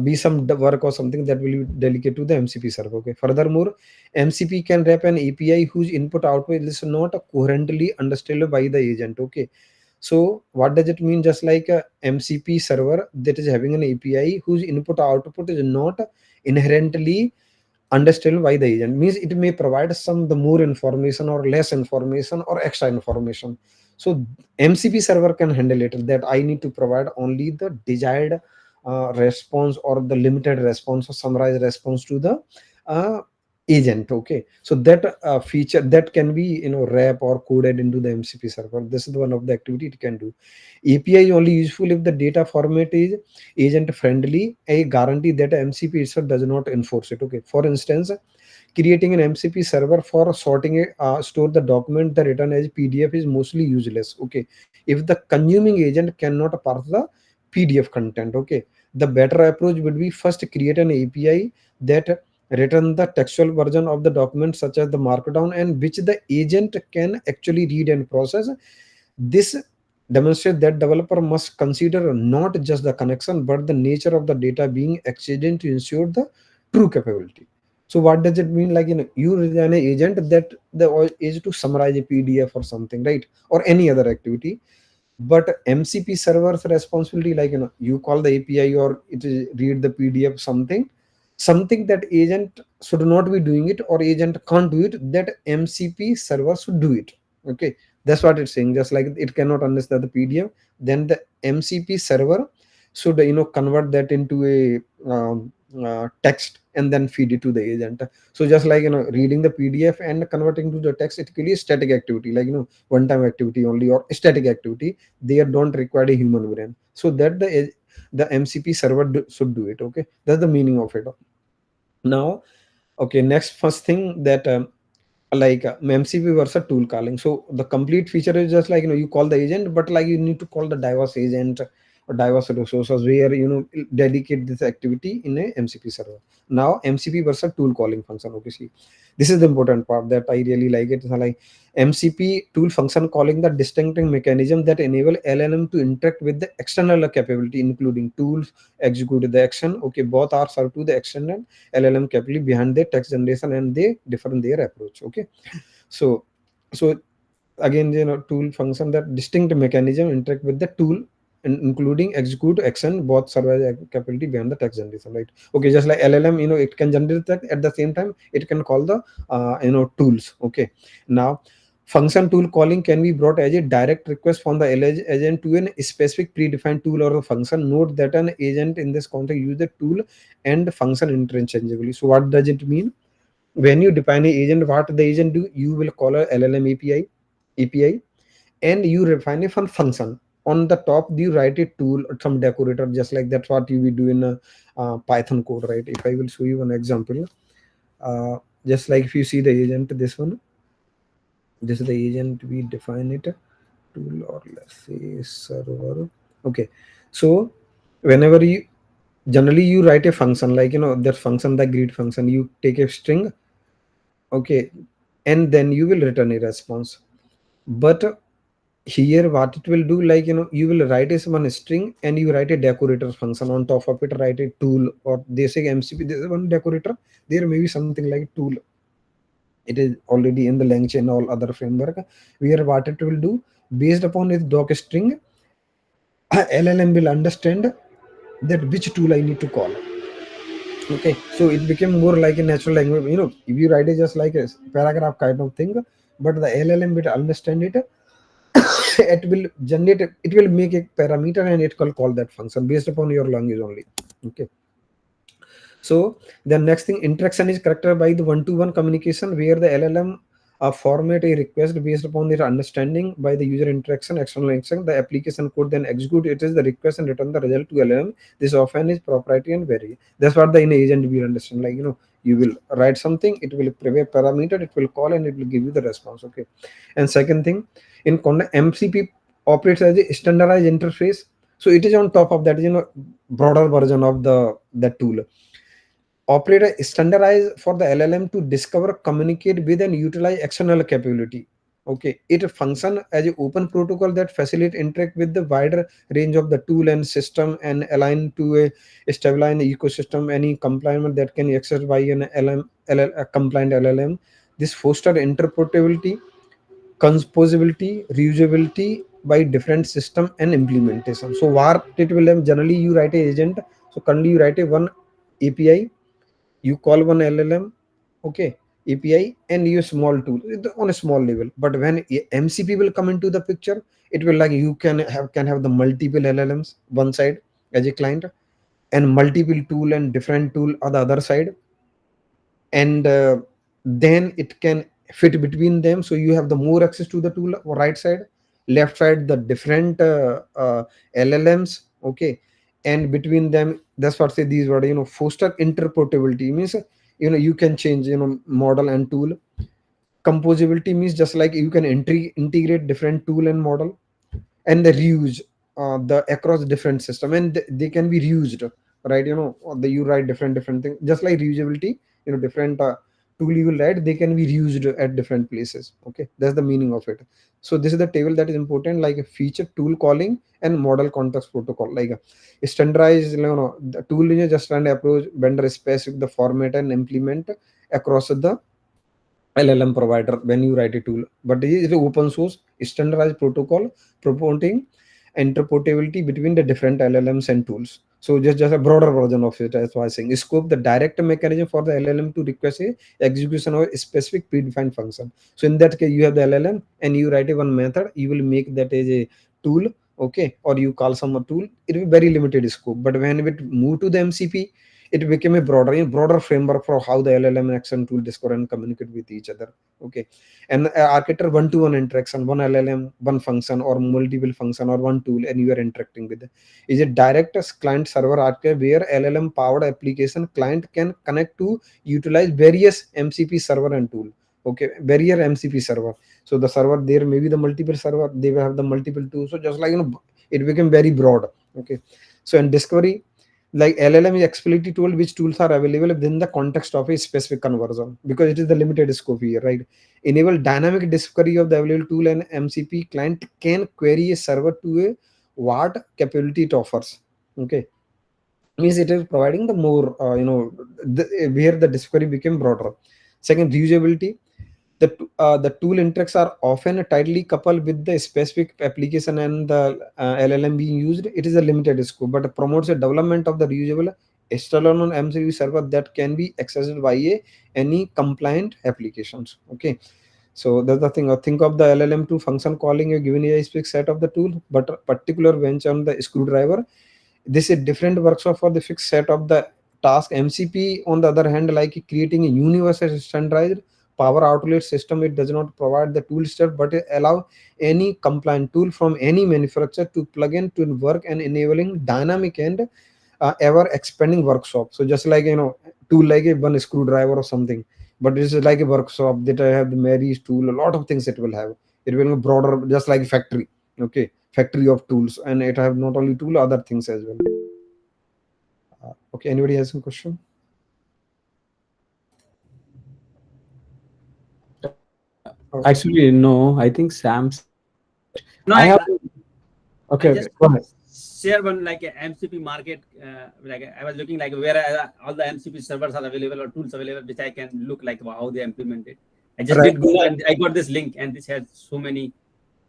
be some work or something that will be delegate to the MCP server. Okay, furthermore, MCP can wrap an API whose input output is not coherently understood by the agent. Okay, so what does it mean? Just like a MCP server that is having an API whose input output is not inherently understood by the agent, means it may provide some the more information or less information or extra information. So MCP server can handle it, that I need to provide only the desired response or the limited response or summarized response to the uh, agent. Okay, so that feature that can be wrap or coded into the MCP server. This is one of the activity it can do. API is only useful if the data format is agent friendly, a guarantee that MCP itself does not enforce it. Okay, for instance, creating an MCP server for sorting store the document the written as PDF is mostly useless. Okay, if the consuming agent cannot parse the PDF content. Okay, the better approach would be first create an API that return the textual version of the document such as the markdown, and which the agent can actually read and process. This demonstrates that developer must consider not just the connection but the nature of the data being exchanged to ensure the true capability. So what does it mean? Like, you design an agent that the is to summarize a PDF or something, right? Or any other activity. But MCP server's responsibility, like, you call the API or it is read the PDF, something that agent should not be doing it or agent can't do it, that MCP server should do it. Okay, that's what it's saying. Just like it cannot understand the PDF, then the MCP server should convert that into a text and then feed it to the agent. So just like reading the PDF and converting to the text, it clearly static activity, like one time activity only or static activity. They don't require a human brain, so that the MCP server should do it. Okay, that's the meaning of it. Now, okay, next first thing that like MCP versus tool calling. So the complete feature is just like you call the agent, but like you need to call the diverse agent or diverse resources where dedicate this activity in a MCP server. Now MCP versus tool calling function. Okay, see, this is the important part that I really like it. So like MCP tool function calling the distinctive mechanism that enable LLM to interact with the external capability, including tools execute the action. Okay, both are served to the external LLM capability behind the text generation, and they differ in their approach. Okay, so so again, tool function that distinct mechanism interact with the tool, including execute action, both serve as capability behind the text generation, right? Okay, just like LLM, it can generate text, at the same time it can call the tools. Okay, now function tool calling can be brought as a direct request from the agent to a specific predefined tool or a function. Note that an agent in this context use the tool and function interchangeably. So what does it mean? When you define an agent, what the agent do, you will call a LLM API, and you refine a function. On the top, you write a tool or some decorator, just like that's what you will do in a Python code, right? If I will show you an example, just like if you see the agent, this is the agent, we define it tool, or let's say server. Okay, so whenever you generally you write a function, like that function, the greet function, you take a string. Okay, and then you will return a response. But here what it will do, like you will write a one string and you write a decorator function on top of it, write a tool, or they say MCP, this is one decorator, there may be something like tool. It is already in the language and all other framework, where what it will do, based upon its doc string, LLM will understand that which tool I need to call. Okay, so it became more like a natural language. If you write it just like a paragraph kind of thing, but the LLM will understand it. It will generate it will make a parameter and it will call that function based upon your language only. Okay, so the next thing, interaction is characterized by the one-to-one communication, where the LLM format a request based upon their understanding by the user interaction, external interaction. The application could then execute it is the request and return the result to LLM. This often is proprietary and vary. That's what the in agent will understand. Like you will write something, it will prepare parameter, it will call and it will give you the response. Okay, and second thing, in MCP operates as a standardized interface. So it is on top of that, broader version of the tool. Operate a standardized for the LLM to discover, communicate with, and utilize external capability. Okay, it function as an open protocol that facilitate interact with the wider range of the tool and system and align to a stabilized ecosystem. Any compliance that can be accessed by an a compliant LLM. This foster interpretability, composability, reusability by different system and implementation. So what it will have, generally you write a agent. So currently you write a one API, you call one LLM, okay, API, and use small tool on a small level. But when MCP will come into the picture, it will like you can have the multiple LLMs one side as a client, and multiple tool and different tool on the other side, and then it can fit between them. So you have the more access to the tool right side, left side the different LLMs, okay, and between them, that's what say these word, foster interpretability means, you can change, model and tool. Composability means just like you can integrate different tool and model. And the reuse, the across different system, and they can be reused, right? Or you write different things, just like reusability, different tool you will write, they can be reused at different places. Okay, that's the meaning of it. So this is the table that is important, like a feature, tool calling, and model context protocol. Like a standardized, the tool is just an approach vendor specific the format and implement across the LLM provider when you write a tool. But it is an open source standardized protocol promoting interoperability between the different LLMs and tools. So just a broader version of it. That's why I'm saying scope the direct mechanism for the LLM to request a execution of a specific predefined function. So in that case, you have the LLM and you write a one method, you will make that as a tool, okay, or you call some tool. It will be very limited scope. But when it move to the MCP, it became a broader framework for how the LLM and action tool discover and communicate with each other. Okay, and architecture one-to-one interaction, one LLM, one function, or multiple function, or one tool, and you are interacting with it. Is it direct as client server architecture where LLM powered application client can connect to utilize various MCP server and tool. Okay, barrier MCP server. So the server there may be the multiple server, they will have the multiple tools. So just like it became very broad. Okay, so in discovery, like LLM is explicitly told which tools are available within the context of a specific conversion, because it is the limited scope here, right? Enable dynamic discovery of the available tool, and MCP client can query a server to a what capability it offers. Okay, means it is providing the more where the discovery became broader. Second, reusability. The tool interacts are often tightly coupled with the specific application and the LLM being used. It is a limited scope, but promotes a development of the reusable standalone MCP server that can be accessed by any compliant applications. Okay, so that's the thing. Think of the LLM to function calling a given a specific set of the tool, but a particular bench on the screwdriver. This is different workshop for the fixed set of the task. MCP, on the other hand, like creating a universal standardized power outlet system, it does not provide the tool set, but it allow any compliant tool from any manufacturer to plug in to work, and enabling dynamic and ever expanding workshop. So just like tool like a one screwdriver or something, but this is like a workshop that I have the Mary's tool, a lot of things it will have. It will be broader, just like factory. Okay, factory of tools, and it have not only tool, other things as well. Okay, anybody has some question? Okay. Actually, no. I think Sam said it. No, I have. I Okay, okay. just Go ahead. share one like a MCP market. Like I was looking like where all the MCP servers are available or tools available, which I can look like how they implemented. I just Right. did Google and I got this link, and this has so many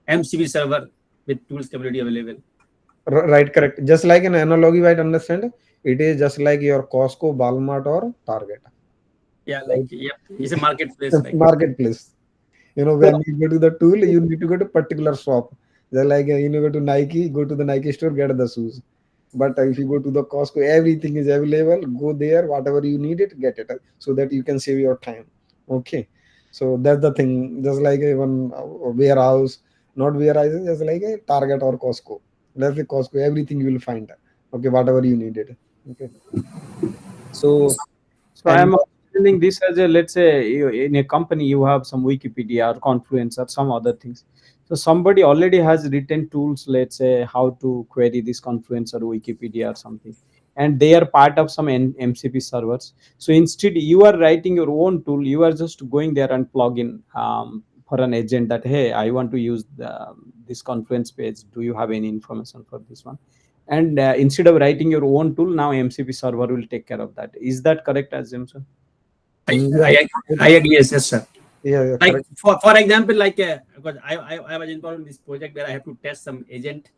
MCP server with tools capability available. Right, correct. Just like an analogy, right? Understand? It is just like your Costco, Walmart, or Target. Yeah, like Right? yep, it's a marketplace. Like Marketplace. So, When you go to the tool, you need to go to particular shop. They're like go to Nike, go to the Nike store, get the shoes. But if you go to the Costco, everything is available. Go there, whatever you need it, get it, so that you can save your time. Okay, so that's the thing. Just like a one warehouse, not warehouse, just like a Target or Costco. That's the Costco. Everything you will find. Okay, whatever you needed. Okay, so so I and am understanding this as a, let's say, in a company you have some Wikipedia or Confluence or some other things. So somebody already has written tools, let's say how to query this Confluence or Wikipedia or something, and they are part of some MCP servers. So instead, you are writing your own tool. You are just going there and plug in for an agent that, hey, I want to use this Confluence page. Do you have any information for this one? And instead of writing your own tool, now MCP server will take care of that. Is that correct assumption? Yeah, I agree. Yes, sir. yeah, Like correct. for example, like because I was involved in this project where I have to test some agent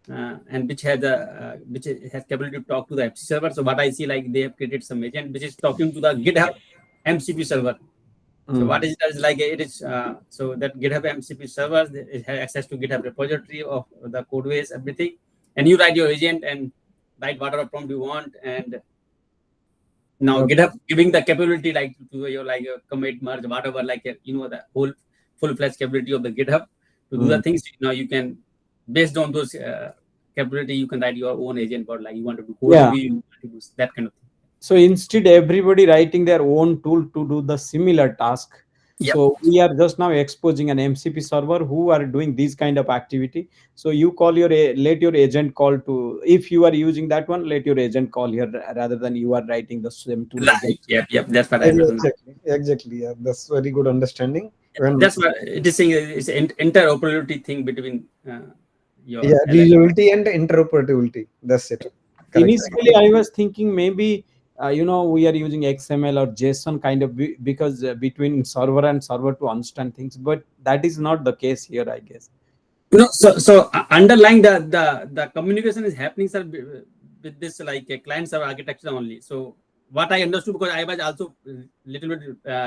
and which has capability to talk to the FC server. So what I see, like they have created some agent which is talking to the GitHub MCP server. So what is it is like it is so that GitHub MCP servers, it has access to GitHub repository of the code base, everything, and you write your agent and write whatever prompt you want. And now Okay. GitHub giving the capability like to your like commit, merge, whatever, like the whole full-fledged capability of the GitHub to do the things. Now you can, based on those capability, you can write your own agent, or like you want to do code Yeah. review, you want to do that kind of thing. So instead, everybody writing their own tool to do the similar task. Yep. So we are just now exposing an MCP server who are doing this kind of activity. So you call let your agent call to, if you are using that one, let your agent call here rather than you are writing the same tool Right. agent. Yep. That's what I Yeah, understand. exactly. Yeah, that's very good understanding. When That's what it is saying. It's an interoperability thing between your yeah, LLM. reusability and interoperability. That's it. Correct. Initially, I was thinking maybe we are using XML or JSON kind of because between server and server to understand things, but that is not the case here, I guess. So underlying the communication is happening, sir, with this like a client server architecture only. So what I understood, because I was also little bit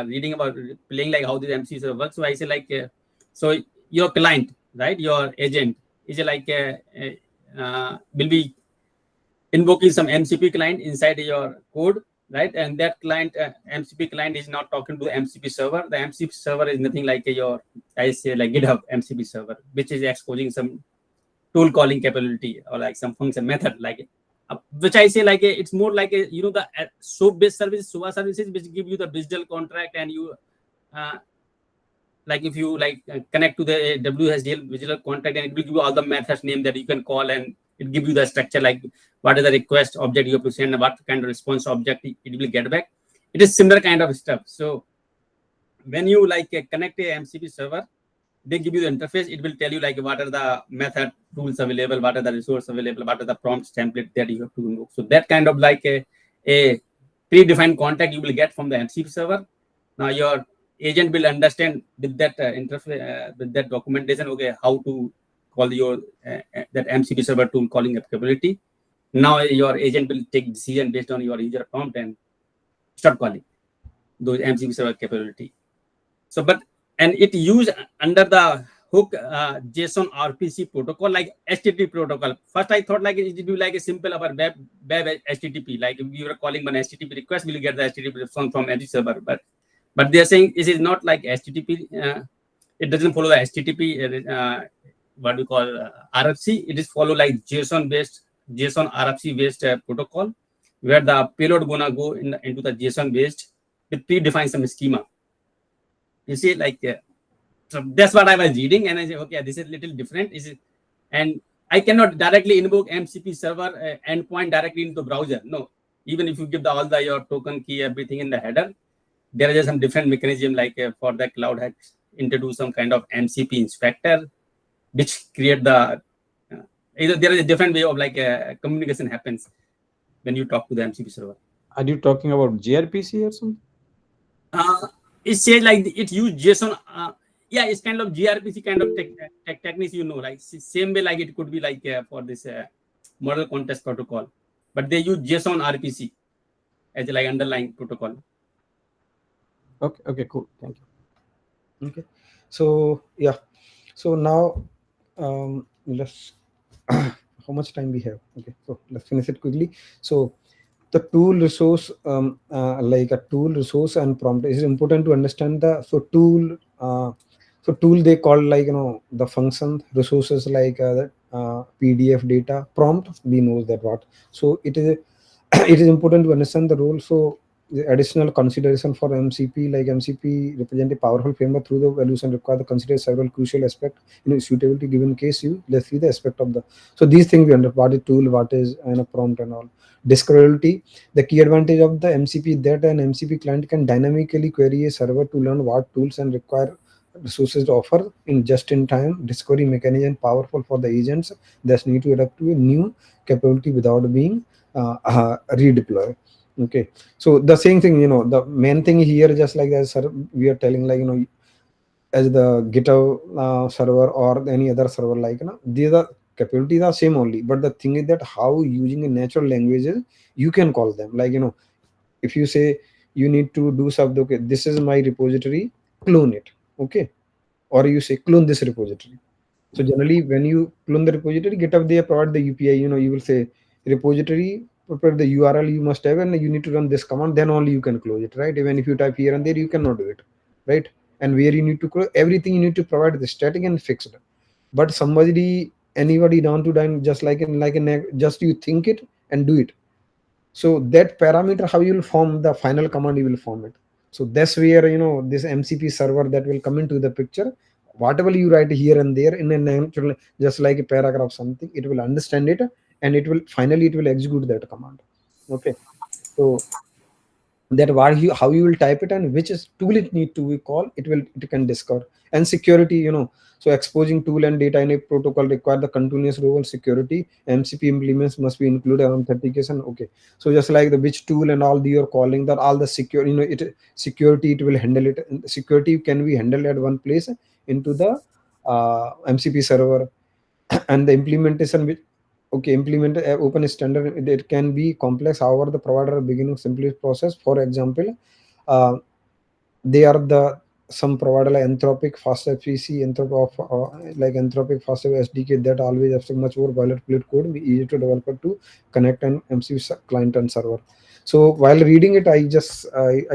reading about playing like how this MC server works. So I say like so your client, right, your agent is like will be invoking some MCP client inside your code, right? And that client, MCP client, is not talking to the MCP server. The MCP server is nothing like I say like GitHub MCP server, which is exposing some tool calling capability or like some function method, like which I say like it's more like the SOAP based service, SOA services, which give you the digital contract, and you like if you like connect to the WSDL digital contract, and it will give you all the methods name that you can call, and it give you the structure like what is the request object you have to send and what kind of response object it will get back. It is similar kind of stuff. So when you like connect a MCP server, they give you the interface. It will tell you like what are the method tools available, what are the resource available, what are the prompts template that you have to invoke. So that kind of like a predefined contact you will get from the MCP server. Now your agent will understand with that interface, with that documentation, okay, how to call your that MCP server tool calling capability. Now your agent will take decision based on your user prompt and start calling those MCP server capability. So, but and it used under the hook JSON RPC protocol, like HTTP protocol. First, I thought like it would be like a simple our web HTTP. Like if you were calling one HTTP request, we'll get the HTTP response from every server. But they are saying this is not like HTTP. It doesn't follow the HTTP. What we call RFC. It is follow like JSON RFC based protocol, where the payload gonna go into the JSON based with predefined some schema. You see, like so that's what I was reading, and I say, okay, this is a little different. And I cannot directly invoke MCP server endpoint directly into browser. No, even if you give all your token key, everything in the header, there is some different mechanism. Like for the cloud has introduced some kind of MCP inspector, which create the there is a different way of like communication happens when you talk to the MCP server. Are you talking about gRPC or something? It says like it use JSON. Yeah, it's kind of gRPC kind of techniques, like same way like it could be like for this model context protocol, but they use JSON RPC as like underlying protocol. Okay, cool. Thank you. Okay. So yeah. So now let's how much time we have? Okay, so let's finish it quickly. So the tool resource like a tool resource and prompt is important to understand the tool they call like the function resources like PDF data prompt we know that what. So it is it is important to understand the role. So the additional consideration for MCP, like MCP represent a powerful framework through the values and require to consider several crucial aspects in suitability given case you let's see the aspect of the, so these things we understand what is tool, what is a prompt and all. Discoverability, the key advantage of the MCP that an MCP client can dynamically query a server to learn what tools and require resources to offer in just in time discovery mechanism powerful for the agents that need to adapt to a new capability without being redeployed. Okay, so the same thing, the main thing here, just like as sir, we are telling, like, as the GitHub server or any other server, like, these are capabilities are same only, but the thing is that how using a natural languages you can call them, like, if you say you need to do something, okay, this is my repository, clone it, okay, or you say clone this repository. So generally, when you clone the repository, GitHub they provide the UPI. You will say repository, prepare the URL you must have, and you need to run this command. Then only you can close it, right? Even if you type here and there, you cannot do it, right? And where you need to close everything, you need to provide the static and fixed. But somebody, anybody down to down, just like just you think it and do it. So that parameter, how you will form the final command, you will form it. So that's where this MCP server that will come into the picture. Whatever you write here and there in a natural, just like a paragraph something, it will understand it, and it will finally it will execute that command. Okay, so that how you will type it and which is tool it need to be called, it can discover. And security, so exposing tool and data in a protocol require the continuous role security. MCP implements must be included authentication. Okay, so just like the which tool and all you're calling, that all the secure, it security, it will handle it. And security can be handled at one place into the MCP server. And the implementation which, okay, implement open standard, it can be complex, however the provider beginning simplest process. For example, uh, they are the some provider like Anthropic, faster PC, like Anthropic faster SDK that always have so much more boilerplate code, be easy to developer to connect an MCP client and server. So while reading it, I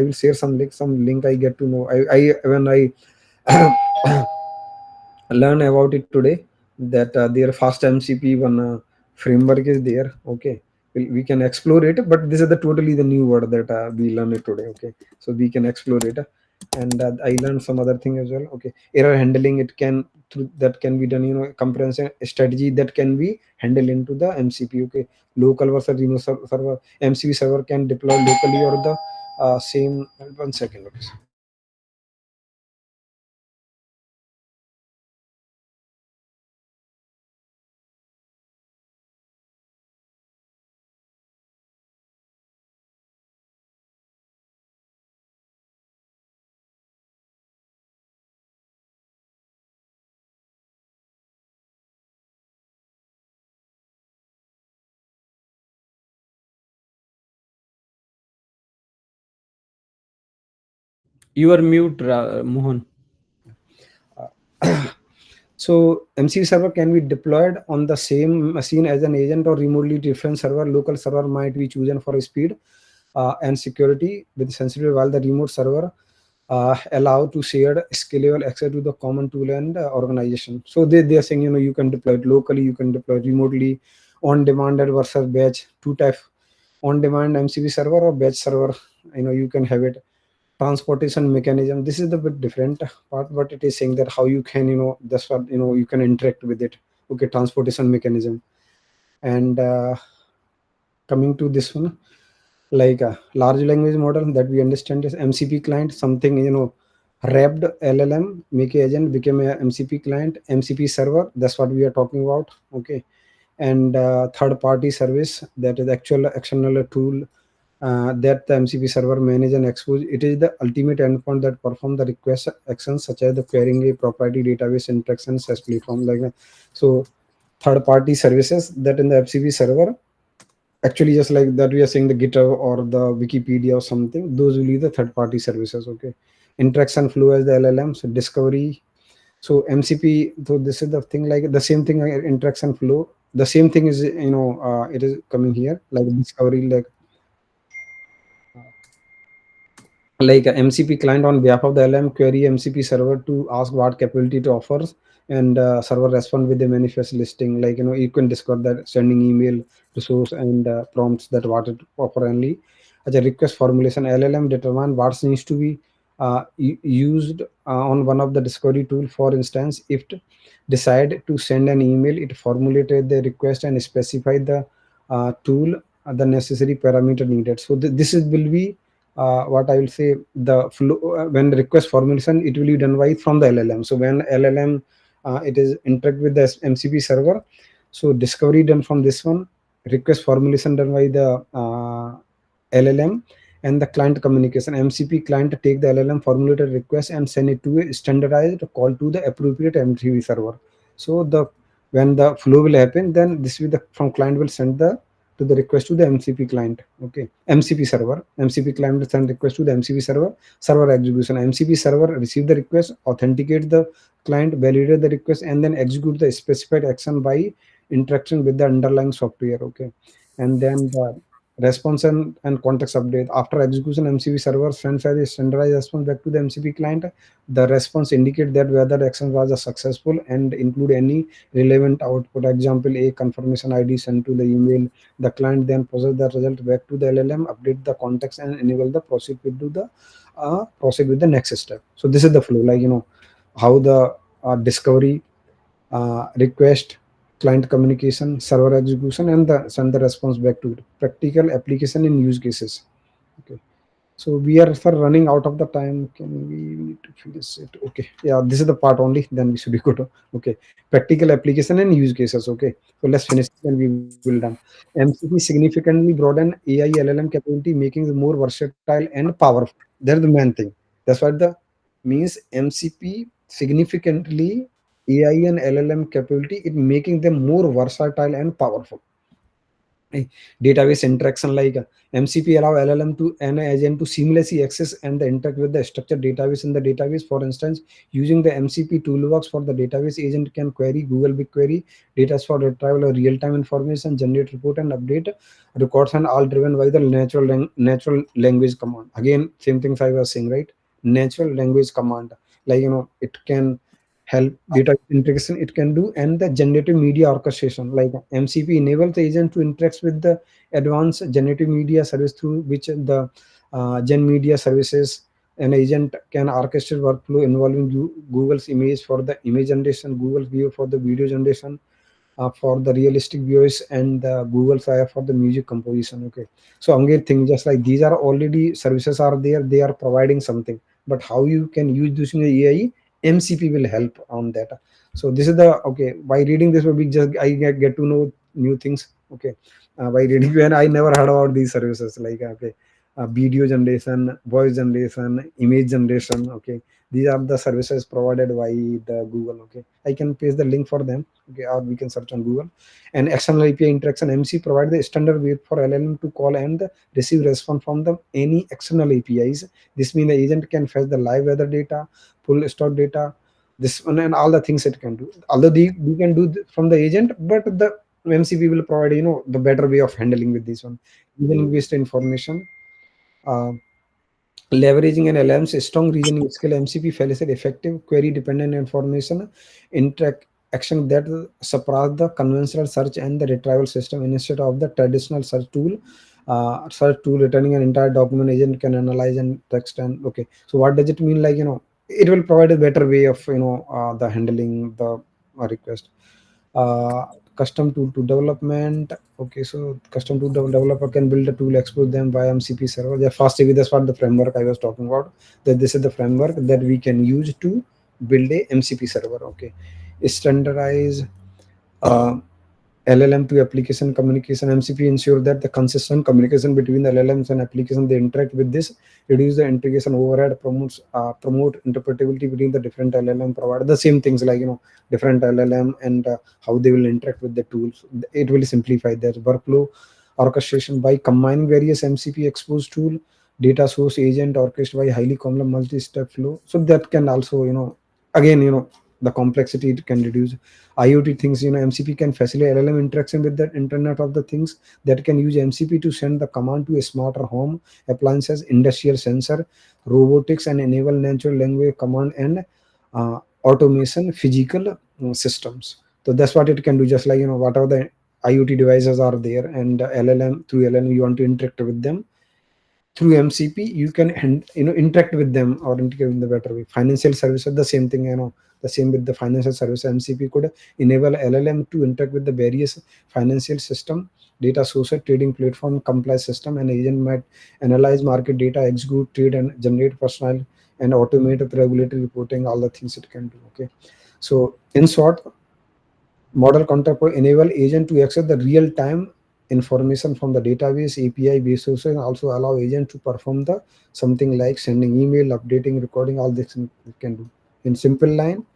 will share some link I get to know. I when I learn about it today, that their fast MCP one framework is there. Okay, we can explore it, but this is the totally the new word that we learn it today. Okay, so we can explore it. And I learned some other thing as well. Okay, error handling, it can through that can be done, comprehensive strategy that can be handled into the MCP. Okay, local versus remote server, MCP server can deploy locally or the same. 1 second. Okay. You are mute, Mohan. So MCP server can be deployed on the same machine as an agent or remotely different server. Local server might be chosen for speed and security with sensitive, while the remote server allow to shared scalable access to the common tool and organization. So they are saying, you can deploy it locally, you can deploy it remotely, on demand versus batch, two type, on demand MCP server or batch server. You can have it. Transportation mechanism, this is the bit different part, but it is saying that how you can, that's what, you can interact with it. Okay, transportation mechanism. And coming to this one, like a large language model that we understand is MCP client, something, wrapped LLM make agent became a MCP client. MCP server, that's what we are talking about. Okay, and third party service, that is actual external tool that the MCP server manage and expose. It is the ultimate endpoint that perform the request actions such as the querying a proprietary database interactions as platform, like that. So third party services that in the MCP server, actually just like that we are saying the GitHub or the Wikipedia or something, those will be the third party services. Okay, interaction flow as the LLM, so discovery. So MCP, so this is the thing, like the same thing, interaction flow, the same thing is, it is coming here, like discovery, like a MCP client on behalf of the LM query MCP server to ask what capability it offers, and server respond with a manifest listing. Like, you can discover that sending email resource and prompts that what it offer only. as a request formulation. LLM determine what needs to be used on one of the discovery tool. For instance, if it decide to send an email, it formulated the request and specify the tool the necessary parameter needed. So this is will be what I will say the flow when the request formulation, it will be done by from the LLM. So when LLM it is interact with the MCP server, so discovery done from this one, request formulation done by the LLM, and the client communication. MCP client take the LLM formulated request and send it to a standardized call to the appropriate MCP server. So the when the flow will happen, then this will the from client will send the to the request to the MCP client. Okay, MCP server. MCP client will send request to the MCP server. Server execution. MCP server receive the request, authenticate the client, validate the request, and then execute the specified action by interaction with the underlying software. Okay, and then the response and context update. After execution, MCP server sends a standardized response back to the MCP client. The response indicate that whether the action was a successful and include any relevant output. Example, a confirmation ID sent to the email. The client then process the result back to the LLM, update the context, and enable the proceed with the next step. So this is the flow, like how the discovery, request, client communication, server execution, and the send the response back to it. Practical application in use cases. Okay. So we are for running out of the time. Can we need to finish it? Okay. Yeah, this is the part only. Then we should be good. Okay. Practical application and use cases. Okay. So let's finish and we will done. MCP significantly broaden AI LLM capability, making it more versatile and powerful. That's the main thing. That's what the means. MCP significantly AI and LLM capability, it making them more versatile and powerful. Eh, database interaction, like MCP allow LLM to an agent to seamlessly access and the interact with the structured database in the database. For instance, using the MCP toolbox for the database, agent can query Google BigQuery data for retrieval or real-time information, generate report and update records, and all driven by the natural language command. Again, same things I was saying, right? Natural language command, like it can help data integration, it can do, and the generative media orchestration, like MCP enables the agent to interact with the advanced generative media service through which the gen media services. An agent can orchestrate workflow involving Google's image for the image generation, Google view for the video generation, for the realistic voice, and the Google Fire for the music composition. Okay, so Angir thing, just like these are already services are there, they are providing something, but how you can use this in the AI, MCP will help on that. So this is the okay. By reading this, we just I get to know new things. Okay, by reading when I never heard about these services, like okay, video generation, voice generation, image generation. Okay, these are the services provided by the Google. Okay, I can paste the link for them. Okay, or we can search on Google. And external API interaction, MC provide the standard way for LLM to call and receive response from the any external APIs. This means the agent can fetch the live weather data, pull stock data, this one, and all the things it can do. Although we can do from the agent, but the MCP will provide the better way of handling with this one. Reasoning based information. Uh, Leveraging an LLM's strong reasoning skill, MCP facilitates effective query-dependent information interaction that surpass the conventional search and the retrieval system. Instead of the traditional search tool returning an entire document, agent can analyze and text. And okay, so what does it mean? Like it will provide a better way of the handling the request. uh, Custom tool to development. Okay, so custom tool developer can build a tool, expose them via MCP server. The fast CV, that's what the framework I was talking about. That this is the framework that we can use to build a MCP server. Okay, standardize uh, LLM to application communication. MCP ensure that the consistent communication between the LLMs and application they interact with this, reduce the integration overhead, promote interpretability between the different LLM provider. The same things, like different LLM and how they will interact with the tools. It will simplify their workflow orchestration by combining various MCP exposed tool, data source agent orchestrated by highly complex multi-step flow. So that can also again the complexity it can reduce. IoT things, MCP can facilitate LLM interaction with the Internet of the Things, that can use MCP to send the command to a smarter home appliances, industrial sensor, robotics, and enable natural language command and automation physical systems. So that's what it can do. Just like whatever the IoT devices are there, and LLM through LLM you want to interact with them, through MCP you can interact with them or integrate in the better way. Financial services the same thing, the same with the financial service. MCP could enable LLM to interact with the various financial system, data source, trading platform, compliance system, and agent might analyze market data, execute trade, and generate personal and automate the regulatory reporting. All the things it can do. Okay, so in short, model counterpart enable agent to access the real time information from the database API based sources, and also allow agent to perform the something like sending email, updating, recording, all this thing it can do. In simple line,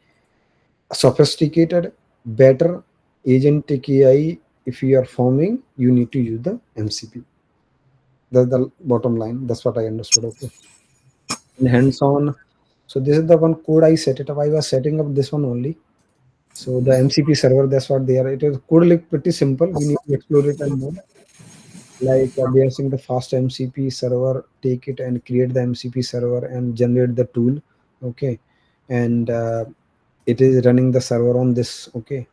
sophisticated, better agentic AI. If you are forming, you need to use the MCP. That's the bottom line. That's what I understood. Okay. And hands on. So this is the one code I set it up. I was setting up this one only. So the MCP server, that's what they are. It is code look pretty simple. We need to explore it and more. Like they are saying the fast MCP server, take it and create the MCP server and generate the tool. Okay, and it is running the server on this. Okay,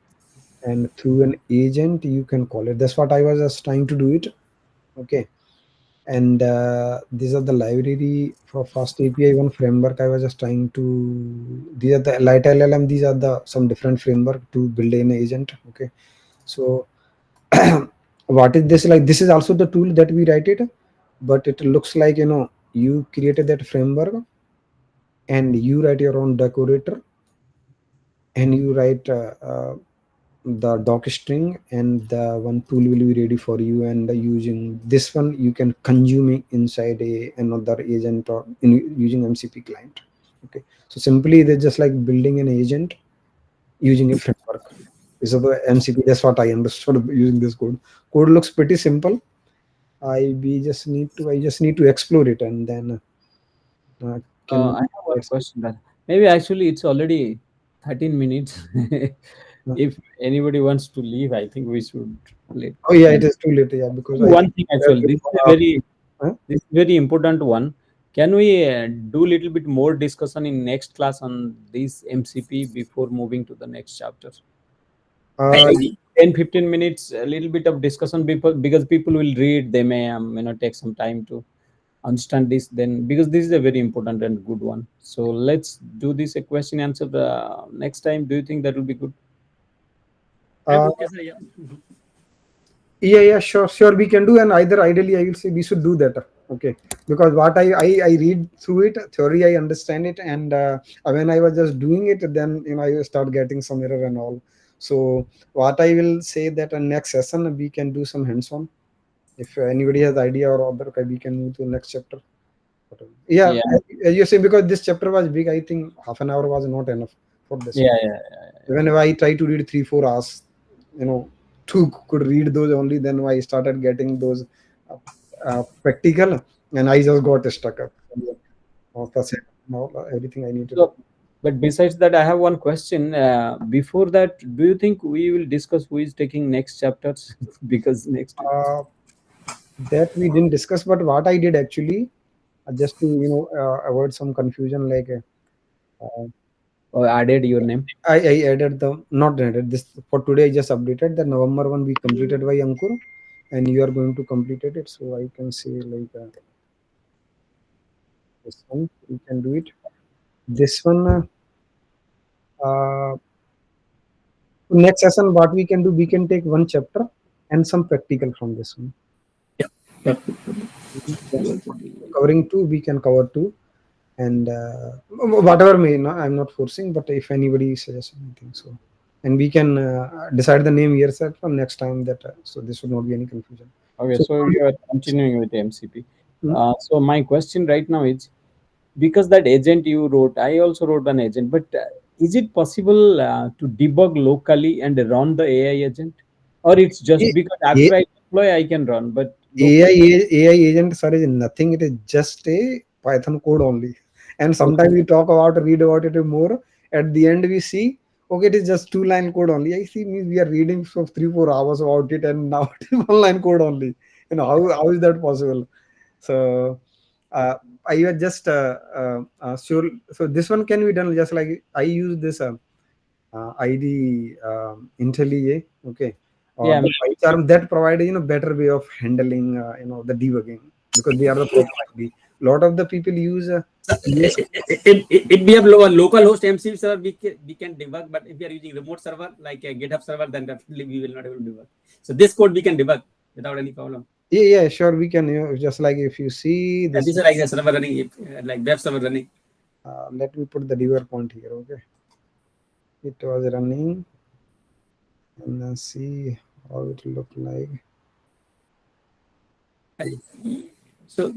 and through an agent you can call it. That's what I was just trying to do it. Okay, and these are the library for fast API one framework. I was just trying to. These are the light LLM. These are the some different framework to build an agent. Okay, so what is this like? This is also the tool that we write it, but it looks like you created that framework and you write your own decorator and you write the doc string, and the one tool will be ready for you, and using this one you can consume it inside another agent or using MCP client. Okay, so simply they're just like building an agent using a framework. This is the MCP. That's what I understood using this code. Code looks pretty simple. I just need to explore it, and then can I have one question that maybe actually it's already 13 minutes. If anybody wants to leave, I think we should let oh yeah, it them. is too late. Yeah, because I think One thing actually, this is a huh? very important one. Can we do little bit more discussion in next class on this MCP before moving to the next chapter? uh, 10-15 minutes, a little bit of discussion, because people will read, they may take some time to understand this, then because this is a very important and good one. So let's do this a question answer the next time. Do you think that will be good? I'm uh, okay, sir. Yeah. yeah, sure, sure, we can do. And either ideally I will say we should do that. Okay, because what I read through it theory, I understand it, and when I was just doing it, then I start getting some error and all. So what I will say that next session we can do some hands-on. If anybody has idea or other, okay, we can move to the next chapter. Yeah, Yeah, as you say, because this chapter was big, I think half an hour was not enough for this yeah, one. yeah, Whenever I try to read 3 4 hours, two could read those only. Then I started getting those practical, and I just got stuck up. That's it. No, everything I need to do. so but besides that, I have one question. Before that, do you think we will discuss who is taking next chapters? Because next week, Uh, that we didn't discuss, but what I did actually, just to avoid some confusion, like uh, or added your name. I added the not added this for today. I just updated the November one we completed by Ankur, and you are going to complete it. So I can say like this one we can do it. This one next session what we can do, we can take one chapter and some practical from this one. Yeah. Covering two, we can cover two, and whatever may. No, I'm not forcing, but if anybody suggests anything, so and we can decide the name yourself from next time. That so this should not be any confusion. Okay, So so you are continuing with MCP. hmm, So my question right now is, because that agent you wrote, I also wrote an agent, but is it possible to debug locally and run the AI agent, or it's just A- because A- after I deploy I can run, but AI locally? AI agent, sir, is nothing. It is just a Python code only. And Okay. sometimes we read about it more. At the end, we see, okay, it is just 2 line code only. I see means we are reading for 3 4 hours about it, and now it is 1 line code only. How is that possible? So uh, I was just sure. So this one can be done just like I use this ID IntelliJ, okay, or Yeah, the PyCharm that provide better way of handling the debugging. because we are the proper ID. Lot of the people use If we have local host MC server, we can debug. But if we are using remote server like a GitHub server, then definitely we will not able to debug. So this code we can debug without any problem. yeah, sure, we can, just like if you see And this, this is like a server running, like web server running. let me put the debug point here. Okay, it was running, and then see how it look like. So